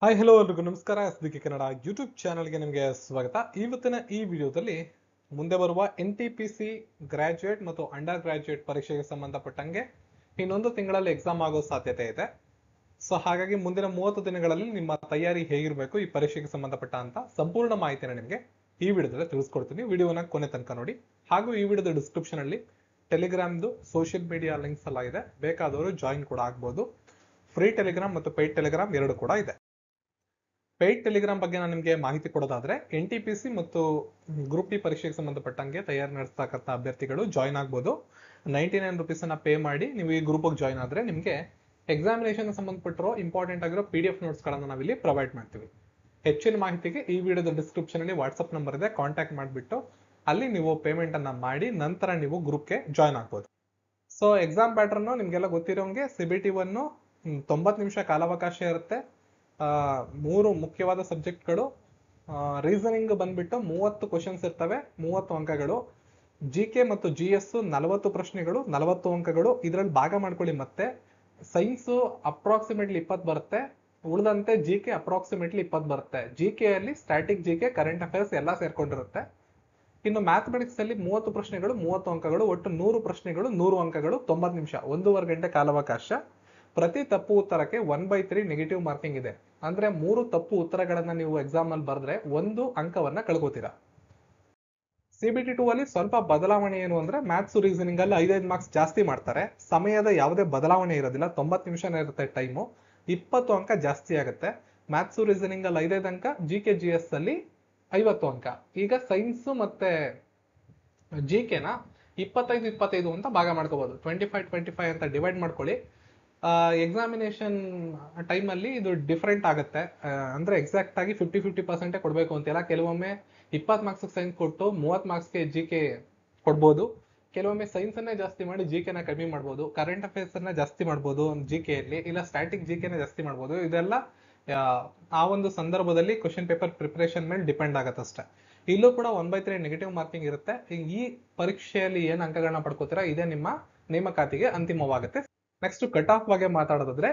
Hi hello ಎಲ್ರಿಗೂ ನಮಸ್ಕಾರ. SDK Kannada YouTube ಚಾನಲ್ಗೆ ನಿಮಗೆ ಸ್ವಾಗತ. ಇವತ್ತಿನ ಈ ವಿಡಿಯೋದಲ್ಲಿ ಮುಂದೆ ಬರುವ NTPC ಗ್ರಾಜ್ಯುಯೇಟ್ ಮತ್ತು ಅಂಡರ್ ಗ್ರಾಜ್ಯುಯೇಟ್ ಪರೀಕ್ಷೆಗೆ ಸಂಬಂಧಪಟ್ಟಂಗೆ ಇನ್ನೊಂದು ತಿಂಗಳಲ್ಲಿ ಎಕ್ಸಾಮ್ ಆಗೋ ಸಾಧ್ಯತೆ ಇದೆ. ಸೊ ಹಾಗಾಗಿ ಮುಂದಿನ 30 ದಿನಗಳಲ್ಲಿ ನಿಮ್ಮ ತಯಾರಿ ಹೇಗಿರಬೇಕು ಈ ಪರೀಕ್ಷೆಗೆ ಸಂಬಂಧಪಟ್ಟ ಅಂತ ಸಂಪೂರ್ಣ ಮಾಹಿತಿನ ನಿಮಗೆ ಈ ವಿಡಿಯೋದಲ್ಲಿ ತಿಳಿಸ್ಕೊಡ್ತೀನಿ. ವಿಡಿಯೋನ ಕೊನೆ ತನಕ ನೋಡಿ. ಹಾಗೂ ಈ ವಿಡಿಯೋದ ಡಿಸ್ಕ್ರಿಪ್ಷನ್ ಅಲ್ಲಿ ಟೆಲಿಗ್ರಾಮ್ದು ಸೋಷಿಯಲ್ ಮೀಡಿಯಾ ಲಿಂಕ್ಸ್ ಎಲ್ಲ ಇದೆ, ಬೇಕಾದವರು ಜಾಯಿನ್ ಕೂಡ ಆಗ್ಬೋದು. ಫ್ರೀ ಟೆಲಿಗ್ರಾಮ್ ಮತ್ತು ಪೇಯ್ಡ್ ಟೆಲಿಗ್ರಾಮ್ ಎರಡು ಕೂಡ ಇದೆ. ಪೇಯ್ಡ್ ಟೆಲಿಗ್ರಾಮ್ ಬಗ್ಗೆ ನಾನು ನಿಮಗೆ ಮಾಹಿತಿ ಕೊಡೋದಾದ್ರೆ NTPC ಮತ್ತು ಗ್ರೂಪ್ ಡಿ ಪರೀಕ್ಷೆಗೆ ಸಂಬಂಧಪಟ್ಟಂಗೆ ತಯಾರಿ ನಡೆಸ್ತಕ್ಕಂಥ ಅಭ್ಯರ್ಥಿಗಳು ಜಾಯಿನ್ ಆಗ್ಬೋದು. 99 ರುಪೀಸ್ ಅನ್ನ ಪೇ ಮಾಡಿ ನೀವು ಈ ಗ್ರೂಪ್ ಜಾಯಿನ್ ಆದ್ರೆ ನಿಮಗೆ ಎಕ್ಸಾಮಿನೇಷನ್ ಸಂಬಂಧಪಟ್ಟಿರೋ ಇಂಪಾರ್ಟೆಂಟ್ ಆಗಿರೋ PDF ನೋಟ್ಸ್ ಗಳನ್ನ ನಾವಿಲ್ಲಿ ಪ್ರೊವೈಡ್ ಮಾಡ್ತೀವಿ. ಹೆಚ್ಚಿನ ಮಾಹಿತಿಗೆ ಈ ವಿಡಿಯೋದ ಡಿಸ್ಕ್ರಿಪ್ಷನ್ ಅಲ್ಲಿ ವಾಟ್ಸ್ಆಪ್ ನಂಬರ್ ಇದೆ, ಕಾಂಟ್ಯಾಕ್ಟ್ ಮಾಡಿಬಿಟ್ಟು ಅಲ್ಲಿ ನೀವು ಪೇಮೆಂಟ್ ಅನ್ನ ಮಾಡಿ ನಂತರ ನೀವು ಗ್ರೂಪ್ಗೆ ಜಾಯಿನ್ ಆಗ್ಬೋದು. ಸೊ ಎಕ್ಸಾಮ್ ಪ್ಯಾಟರ್ನ್ ನಿಮ್ಗೆಲ್ಲ ಗೊತ್ತಿರೋಂಗೆ CBT 1 90 ನಿಮಿಷ ಕಾಲಾವಕಾಶ ಇರುತ್ತೆ. 3 ಮುಖ್ಯವಾದ ಸಬ್ಜೆಕ್ಟ್ಗಳು. ರೀಸನಿಂಗ್ ಬಂದ್ಬಿಟ್ಟು 30 ಕ್ವಶನ್ಸ್ ಇರ್ತವೆ, 30 ಅಂಕಗಳು. GK ಮತ್ತು GS 40 ಪ್ರಶ್ನೆಗಳು, 40 ಅಂಕಗಳು. ಇದರಲ್ಲಿ ಭಾಗ ಮಾಡ್ಕೊಳ್ಳಿ. ಮತ್ತೆ ಸೈನ್ಸ್ ಅಪ್ರಾಕ್ಸಿಮೇಟ್ಲಿ 20 ಬರುತ್ತೆ, ಉಳಿದಂತೆ GK ಅಪ್ರಾಕ್ಸಿಮೇಟ್ಲಿ 20 ಬರುತ್ತೆ. GK ಅಲ್ಲಿ ಸ್ಟ್ಯಾಟಿಕ್ GK, ಕರೆಂಟ್ ಅಫೇರ್ಸ್ ಎಲ್ಲ ಸೇರ್ಕೊಂಡಿರುತ್ತೆ. ಇನ್ನು ಮ್ಯಾಥಮೆಟಿಕ್ಸ್ ಅಲ್ಲಿ 30 ಪ್ರಶ್ನೆಗಳು, 30 ಅಂಕಗಳು. ಒಟ್ಟು 100 ಪ್ರಶ್ನೆಗಳು, 100 ಅಂಕಗಳು, 90 ನಿಮಿಷ, 1.5 ಗಂಟೆ ಕಾಲಾವಕಾಶ. ಪ್ರತಿ ತಪ್ಪು ಉತ್ತರಕ್ಕೆ 1/3 ನೆಗೆಟಿವ್ ಮಾರ್ಕಿಂಗ್ ಇದೆ. ಅಂದ್ರೆ 3 ತಪ್ಪು ಉತ್ತರಗಳನ್ನ ನೀವು ಎಕ್ಸಾಮ್ ಅಲ್ಲಿ ಬರೆದ್ರೆ 1 ಅಂಕವನ್ನ ಕಳ್ಕೋತೀರಾ. CBT 2 ಅಲ್ಲಿ ಸ್ವಲ್ಪ ಬದಲಾವಣೆ ಏನು ಅಂದ್ರೆ ಮ್ಯಾಥ್ಸ್ ರೀಸನಿಂಗ್ ಅಲ್ಲಿ 5 ಮಾರ್ಕ್ಸ್ ಜಾಸ್ತಿ ಮಾಡ್ತಾರೆ. ಸಮಯದ ಯಾವುದೇ ಬದಲಾವಣೆ ಇರೋದಿಲ್ಲ, 90 ನಿಮಿಷನೇ ಇರುತ್ತೆ ಟೈಮು. 20 ಅಂಕ ಜಾಸ್ತಿ ಆಗುತ್ತೆ. ಮ್ಯಾಥ್ಸ್ ರೀಸನಿಂಗ್ ಅಲ್ಲಿ 5 ಅಂಕ, GK GS ಅಲ್ಲಿ 50 ಅಂಕ. ಈಗ ಸೈನ್ಸ್ ಮತ್ತೆ GK ನ 25-25 ಅಂತ ಭಾಗ ಮಾಡ್ಕೋಬಹುದು. 25-25 ಅಂತ ಡಿವೈಡ್ ಮಾಡ್ಕೊಳ್ಳಿ. ಎಕ್ಸಾಮಿನೇಷನ್ ಟೈಮ್ ಅಲ್ಲಿ ಇದು ಡಿಫ್ರೆಂಟ್ ಆಗುತ್ತೆ. ಅಂದ್ರೆ ಎಕ್ಸಾಕ್ಟ್ ಆಗಿ 50-50% ಕೊಡ್ಬೇಕು ಅಂತಿಲ್ಲ. ಕೆಲವೊಮ್ಮೆ 20 ಮಾರ್ಕ್ಸ್ ಸೈನ್ಸ್ ಕೊಟ್ಟು 30 ಮಾರ್ಕ್ಸ್ಗೆ GK ಕೊಡ್ಬೋದು. ಕೆಲವೊಮ್ಮೆ ಸೈನ್ಸ್ ಅನ್ನೇ ಜಾಸ್ತಿ ಮಾಡಿ GK ನ ಕಡಿಮೆ ಮಾಡ್ಬೋದು. ಕರೆಂಟ್ ಅಫೇರ್ಸ್ ಅನ್ನ ಜಾಸ್ತಿ ಮಾಡ್ಬೋದು GK ಅಲ್ಲಿ, ಇಲ್ಲ ಸ್ಟ್ಯಾಟಿಕ್ GK ನ ಜಾಸ್ತಿ ಮಾಡ್ಬೋದು. ಇದೆಲ್ಲ ಆ ಒಂದು ಸಂದರ್ಭದಲ್ಲಿ ಕ್ವಶನ್ ಪೇಪರ್ ಪ್ರಿಪರೇಷನ್ ಮೇಲೆ ಡಿಪೆಂಡ್ ಆಗತ್ತೆ ಅಷ್ಟೇ. ಇಲ್ಲೂ ಕೂಡ 1/3 ನೆಗೆಟಿವ್ ಮಾರ್ಕಿಂಗ್ ಇರುತ್ತೆ. ಈ ಪರೀಕ್ಷೆಯಲ್ಲಿ ಏನ್ ಅಂಕಗಳನ್ನ ಪಡ್ಕೋತೀರಾ ಇದೇ ನಿಮ್ಮ ನೇಮಕಾತಿಗೆ ಅಂತಿಮವಾಗುತ್ತೆ. ನೆಕ್ಸ್ಟ್ ಕಟ್ ಆಫ್ ಬಗ್ಗೆ ಮಾತಾಡೋದಾದ್ರೆ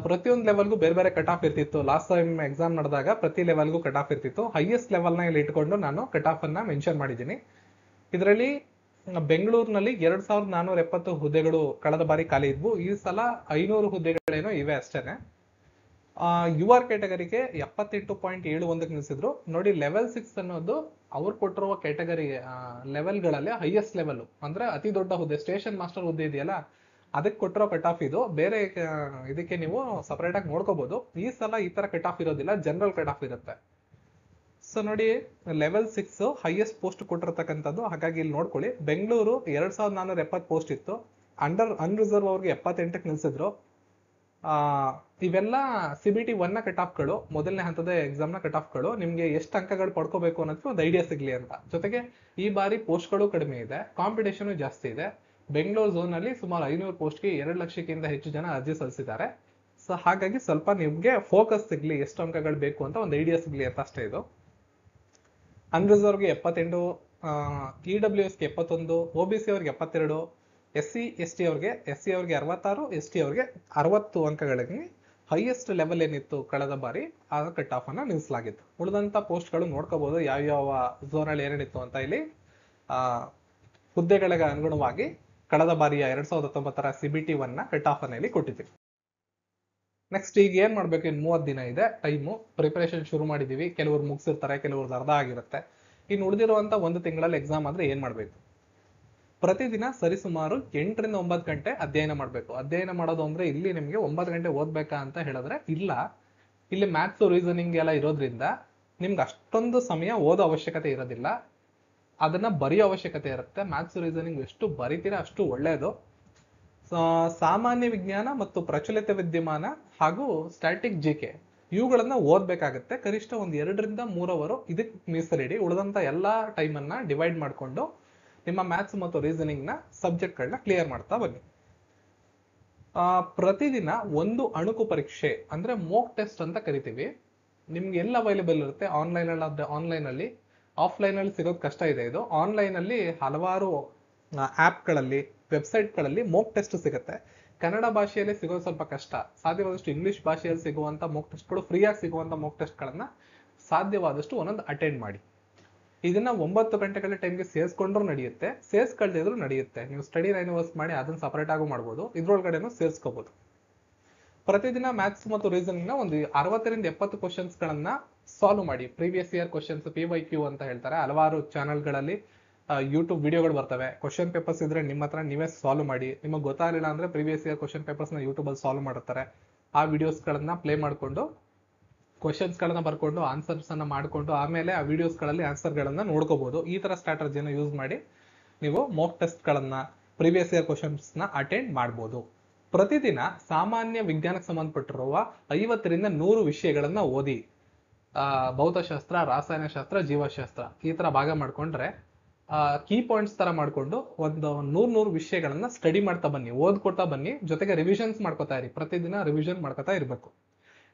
ಪ್ರತಿಯೊಂದು ಲೆವೆಲ್ಗೂ ಬೇರೆ ಬೇರೆ ಕಟ್ ಆಫ್ ಇರ್ತಿತ್ತು. ಲಾಸ್ಟ್ ಟೈಮ್ ಎಕ್ಸಾಮ್ ನಡೆದಾಗ ಪ್ರತಿ ಲೆವೆಲ್ಗೂ ಕಟ್ ಆಫ್ ಇರ್ತಿತ್ತು. ಹೈಯೆಸ್ಟ್ ಲೆವೆಲ್ ನ ಇಲ್ಲಿ ಇಟ್ಕೊಂಡು ನಾನು ಕಟ್ ಆಫ್ ಅನ್ನ ಮೆನ್ಷನ್ ಮಾಡಿದ್ದೀನಿ. ಇದರಲ್ಲಿ ಬೆಂಗಳೂರಿನಲ್ಲಿ 2470 ಹುದ್ದೆಗಳು ಕಳೆದ ಬಾರಿ ಖಾಲಿ ಇದ್ವು. ಈ ಸಲ 500 ಹುದ್ದೆಗಳೇನೋ ಇವೆ ಅಷ್ಟೇನೆ. UR ಕ್ಯಾಟಗರಿಗೆ 78.71 ನಿಲ್ಸಿದ್ರು ನೋಡಿ. ಲೆವೆಲ್ 6 ಅನ್ನೋದು ಅವ್ರು ಕೊಟ್ಟಿರುವ ಕ್ಯಾಟಗರಿ ಲೆವೆಲ್ಗಳಲ್ಲಿ ಹೈಯೆಸ್ಟ್ ಲೆವೆಲ್, ಅಂದ್ರೆ ಅತಿ ದೊಡ್ಡ ಹುದ್ದೆ, ಸ್ಟೇಷನ್ ಮಾಸ್ಟರ್ ಹುದ್ದೆ ಇದೆಯಲ್ಲ, ಅದಕ್ಕೆ ಕೊಟ್ಟಿರೋ ಕಟ್ ಆಫ್ ಇದು. ಬೇರೆ ಇದಕ್ಕೆ ನೀವು ಸಪರೇಟ್ ಆಗಿ ನೋಡ್ಕೋಬಹುದು. ಈ ಸಲ ಈ ತರ ಕಟ್ ಆಫ್ ಇರೋದಿಲ್ಲ, ಜನರಲ್ ಕಟ್ ಆಫ್ ಇರುತ್ತೆ. ಸೊ ನೋಡಿ, ಲೆವೆಲ್ 6 ಹೈಯೆಸ್ಟ್ ಪೋಸ್ಟ್ ಕೊಟ್ಟಿರ್ತಕ್ಕಂಥದ್ದು. ಹಾಗಾಗಿ ಇಲ್ಲಿ ನೋಡ್ಕೊಳ್ಳಿ, ಬೆಂಗಳೂರು 2470 ಪೋಸ್ಟ್ ಇತ್ತು. ಅನ್ರಿಸರ್ವ್ ಅವ್ರಿಗೆ 78ಕ್ಕೆ ನಿಲ್ಸಿದ್ರು. ಇವೆಲ್ಲ CBT 1 ನ ಕಟ್ ಆಫ್ಗಳು, ಮೊದಲನೇ ಹಂತದ ಎಕ್ಸಾಮ್ ನ ಕಟ್ ಆಫ್ಗಳು. ನಿಮ್ಗೆ ಎಷ್ಟು ಅಂಕಗಳು ಪಡ್ಕೋಬೇಕು ಅನ್ನೋದಕ್ಕೆ ಒಂದು ಐಡಿಯಾ ಸಿಗ್ಲಿ ಅಂತ. ಜೊತೆಗೆ ಈ ಬಾರಿ ಪೋಸ್ಟ್ಗಳು ಕಡಿಮೆ ಇದೆ, ಕಾಂಪಿಟೇಷನ್ ಜಾಸ್ತಿ ಇದೆ. ಬೆಂಗಳೂರು ಝೋನ್ ಅಲ್ಲಿ ಸುಮಾರು 500 ಪೋಸ್ಟ್ಗೆ 2 ಲಕ್ಷಕ್ಕಿಂತ ಹೆಚ್ಚು ಜನ ಅರ್ಜಿ ಸಲ್ಲಿಸಿದ್ದಾರೆ. ಸೊ ಹಾಗಾಗಿ ಸ್ವಲ್ಪ ನಿಮ್ಗೆ ಫೋಕಸ್ ಸಿಗ್ಲಿ, ಎಷ್ಟು ಅಂಕಗಳು ಬೇಕು ಅಂತ ಒಂದು ಐಡಿಯಾ ಸಿಗ್ಲಿ ಅಂತ ಅಷ್ಟೇ ಇದು. ಅನ್ರಿಸರ್ವ್ಗೆ 78, EWS ಗೆ 71, OBC ಅವ್ರಿಗೆ 72, SC ST ಅವ್ರಿಗೆ 66, ST ಅವ್ರಿಗೆ 60 ಅಂಕಗಳಿಗೆ ಹೈಯೆಸ್ಟ್ ಲೆವೆಲ್ ಏನಿತ್ತು ಕಳೆದ ಬಾರಿ ಆ ಕಟ್ ಆಫ್ ಅನ್ನ ನಿಲ್ಲಿಸಲಾಗಿತ್ತು. ಉಳಿದಂತ ಪೋಸ್ಟ್ಗಳು ನೋಡ್ಕೋಬಹುದು ಯಾವ ಝೋನ್ ಅಲ್ಲಿ ಏನೇನಿತ್ತು ಅಂತ. ಇಲ್ಲಿ ಹುದ್ದೆಗಳಿಗೆ ಅನುಗುಣವಾಗಿ ಕಳೆದ ಬಾರಿಯ 2019ರ CBT 1 ನ ಕಟ್ ಆಫ್ ಅನ್ನ ಇಲ್ಲಿ ಕೊಟ್ಟಿದ್ದೀವಿ. ನೆಕ್ಸ್ಟ್ ಈಗ ಏನ್ ಮಾಡ್ಬೇಕು? ಇನ್ನು 30 ದಿನ ಇದೆ ಟೈಮು. ಪ್ರಿಪರೇಷನ್ ಶುರು ಮಾಡಿದೀವಿ. ಕೆಲವರು ಮುಗಿಸಿರ್ತಾರೆ, ಕೆಲವ್ರದ್ದು ಅರ್ಧ ಆಗಿರುತ್ತೆ. ಇನ್ನು ಉಳಿದಿರುವಂತ 1 ತಿಂಗಳಲ್ಲಿ ಎಕ್ಸಾಮ್ ಆದ್ರೆ ಏನ್ ಮಾಡ್ಬೇಕು? ಪ್ರತಿದಿನ ಸರಿಸುಮಾರು 8 ರಿಂದ 9 ಗಂಟೆ ಅಧ್ಯಯನ ಮಾಡ್ಬೇಕು. ಅಧ್ಯಯನ ಮಾಡೋದು ಅಂದ್ರೆ ಇಲ್ಲಿ ನಿಮ್ಗೆ 9 ಗಂಟೆ ಓದ್ಬೇಕಾ ಅಂತ ಹೇಳಿದ್ರೆ ಇಲ್ಲ. ಇಲ್ಲಿ ಮ್ಯಾಥ್ಸ್ ರೀಸನಿಂಗ್ ಎಲ್ಲ ಇರೋದ್ರಿಂದ ನಿಮ್ಗೆ ಅಷ್ಟೊಂದು ಸಮಯ ಓದೋ ಅವಶ್ಯಕತೆ ಇರೋದಿಲ್ಲ, ಅದನ್ನ ಬರೆಯೋ ಅವಶ್ಯಕತೆ ಇರುತ್ತೆ. ಮ್ಯಾಥ್ಸ್ ರೀಸನಿಂಗ್ ಎಷ್ಟು ಬರಿತೀರಾ ಅಷ್ಟು ಒಳ್ಳೇದು. ಸಾಮಾನ್ಯ ವಿಜ್ಞಾನ ಮತ್ತು ಪ್ರಚಲಿತ ವಿದ್ಯಮಾನ ಹಾಗೂ ಸ್ಟ್ಯಾಟಿಕ್ GK ಇವುಗಳನ್ನ ಓದ್ಬೇಕಾಗತ್ತೆ. ಕನಿಷ್ಠ ಒಂದು 2 ರಿಂದ 3 ಅವರು ಇದಕ್ಕೆ ಮೀಸಲಿಡಿ. ಉಳಿದಂತ ಎಲ್ಲಾ ಟೈಮ್ ಅನ್ನ ಡಿವೈಡ್ ಮಾಡ್ಕೊಂಡು ನಿಮ್ಮ ಮ್ಯಾಥ್ಸ್ ಮತ್ತು ರೀಸನಿಂಗ್ ನ ಸಬ್ಜೆಕ್ಟ್ ಗಳನ್ನ ಕ್ಲಿಯರ್ ಮಾಡ್ತಾ ಬನ್ನಿ. ಪ್ರತಿದಿನ ಒಂದು ಅಣುಕು ಪರೀಕ್ಷೆ ಅಂದ್ರೆ ಮೋಕ್ ಟೆಸ್ಟ್ ಅಂತ ಕರಿತೀವಿ. ನಿಮ್ಗೆ ಎಲ್ಲ ಅವೈಲೇಬಲ್ ಇರುತ್ತೆ. ಆನ್ಲೈನ್ ಅಲ್ಲಿ ಆನ್ಲೈನ್ ಅಲ್ಲಿ, ಆಫ್ಲೈನ್ ಅಲ್ಲಿ ಸಿಗೋದು ಕಷ್ಟ ಇದೆ. ಇದು ಆನ್ಲೈನ್ ಅಲ್ಲಿ ಹಲವಾರು ಆಪ್ ಗಳಲ್ಲಿ, ವೆಬ್ಸೈಟ್ ಗಳಲ್ಲಿ ಮೋಕ್ ಟೆಸ್ಟ್ ಸಿಗುತ್ತೆ. ಕನ್ನಡ ಭಾಷೆಯಲ್ಲಿ ಸಿಗೋದು ಸ್ವಲ್ಪ ಕಷ್ಟ. ಸಾಧ್ಯವಾದಷ್ಟು ಇಂಗ್ಲಿಷ್ ಭಾಷೆಯಲ್ಲಿ ಸಿಗುವಂತ ಮೋಕ್ ಟೆಸ್ಟ್ಗಳು, ಫ್ರೀಯಾಗಿ ಸಿಗುವಂತ ಮೋಕ್ ಟೆಸ್ಟ್ಗಳನ್ನ ಸಾಧ್ಯವಾದಷ್ಟು ಒಂದೊಂದು ಅಟೆಂಡ್ ಮಾಡಿ. ಇದನ್ನ 9 ಗಂಟೆಗಳ ಟೈಮ್ಗೆ ಸೇರಿಸ್ಕೊಂಡ್ರು ನಡೆಯುತ್ತೆ, ಸೇರಿಸ್ಕೊಳ್ದಿದ್ರು ನಡೆಯುತ್ತೆ. ನೀವು ಸ್ಟಡಿ ರೈನೋವರ್ಸ್ ಮಾಡಿ ಅದನ್ನ ಸಪರೇಟ್ ಆಗು ಮಾಡ್ಬೋದು, ಇದ್ರೊಳಗಡೆನೂ ಸೇರಿಸ್ಕೋಬಹುದು. ಪ್ರತಿದಿನ ಮ್ಯಾಥ್ಸ್ ಮತ್ತು ರೀಸನಿಂಗ್ ನ ಒಂದು 60ರಿಂದ 70 ಕ್ವಶನ್ಸ್ ಗಳನ್ನ ಸಾಲ್ವ್ ಮಾಡಿ. ಪ್ರೀವಿಯಸ್ ಇಯರ್ ಕ್ವಶನ್ಸ್, PYQ ಅಂತ ಹೇಳ್ತಾರೆ. ಹಲವಾರು ಚಾನೆಲ್ಗಳಲ್ಲಿ ಯೂಟ್ಯೂಬ್ ವಿಡಿಯೋಗಳು ಬರ್ತವೆ. ಕ್ವಶನ್ ಪೇಪರ್ಸ್ ಇದ್ರೆ ನಿಮ್ಮ ಹತ್ರ ನೀವೇ ಸಾಲ್ವ್ ಮಾಡಿ. ನಿಮಗೆ ಗೊತ್ತಾಗಲಿಲ್ಲ ಅಂದ್ರೆ ಪ್ರೀವಿಯಸ್ ಇಯರ್ ಕ್ವಶನ್ ಪೇಪರ್ಸ್ ನ ಯೂಟ್ಯೂಬ್ ಅಲ್ಲಿ ಸಾಲ್ವ್ ಮಾಡಿರ್ತಾರೆ. ಆ ವಿಡಿಯೋಸ್ ಗಳನ್ನ ಪ್ಲೇ ಮಾಡ್ಕೊಂಡು, ಕ್ವಶನ್ಸ್ ಗಳನ್ನ ಬರ್ಕೊಂಡು, ಆನ್ಸರ್ಸ್ ಅನ್ನ ಮಾಡ್ಕೊಂಡು, ಆಮೇಲೆ ಆ ವಿಡಿಯೋಸ್ ಗಳಲ್ಲಿ ಆನ್ಸರ್ ಗಳನ್ನ ನೋಡ್ಕೋಬಹುದು. ಈ ತರ ಸ್ಟ್ರಾಟಜಿನ ಯೂಸ್ ಮಾಡಿ ನೀವು ಮೋಕ್ ಟೆಸ್ಟ್ ಗಳನ್ನ, ಪ್ರೀವಿಯಸ್ ಇಯರ್ ಕ್ವಶನ್ಸ್ ನ ಅಟೆಂಡ್ ಮಾಡಬಹುದು. ಪ್ರತಿದಿನ ಸಾಮಾನ್ಯ ವಿಜ್ಞಾನಕ್ಕೆ ಸಂಬಂಧಪಟ್ಟಿರುವ 50ರಿಂದ 100 ವಿಷಯಗಳನ್ನ ಓದಿ. ಭೌತಶಾಸ್ತ್ರ, ರಾಸಾಯನಶಾಸ್ತ್ರ, ಜೀವಶಾಸ್ತ್ರ ಈ ತರ ಭಾಗ ಮಾಡ್ಕೊಂಡ್ರೆ ಕೀ ಪಾಯಿಂಟ್ಸ್ ತರ ಮಾಡ್ಕೊಂಡು ಒಂದು 100 ವಿಷಯಗಳನ್ನ ಸ್ಟಡಿ ಮಾಡ್ತಾ ಬನ್ನಿ, ಓದ್ಕೊಳ್ತಾ ಬನ್ನಿ. ಜೊತೆಗೆ ರಿವಿಷನ್ಸ್ ಮಾಡ್ಕೋತಾ ಇರಿ. ಪ್ರತಿದಿನ ರಿವಿಷನ್ ಮಾಡ್ಕೋತಾ ಇರಬೇಕು.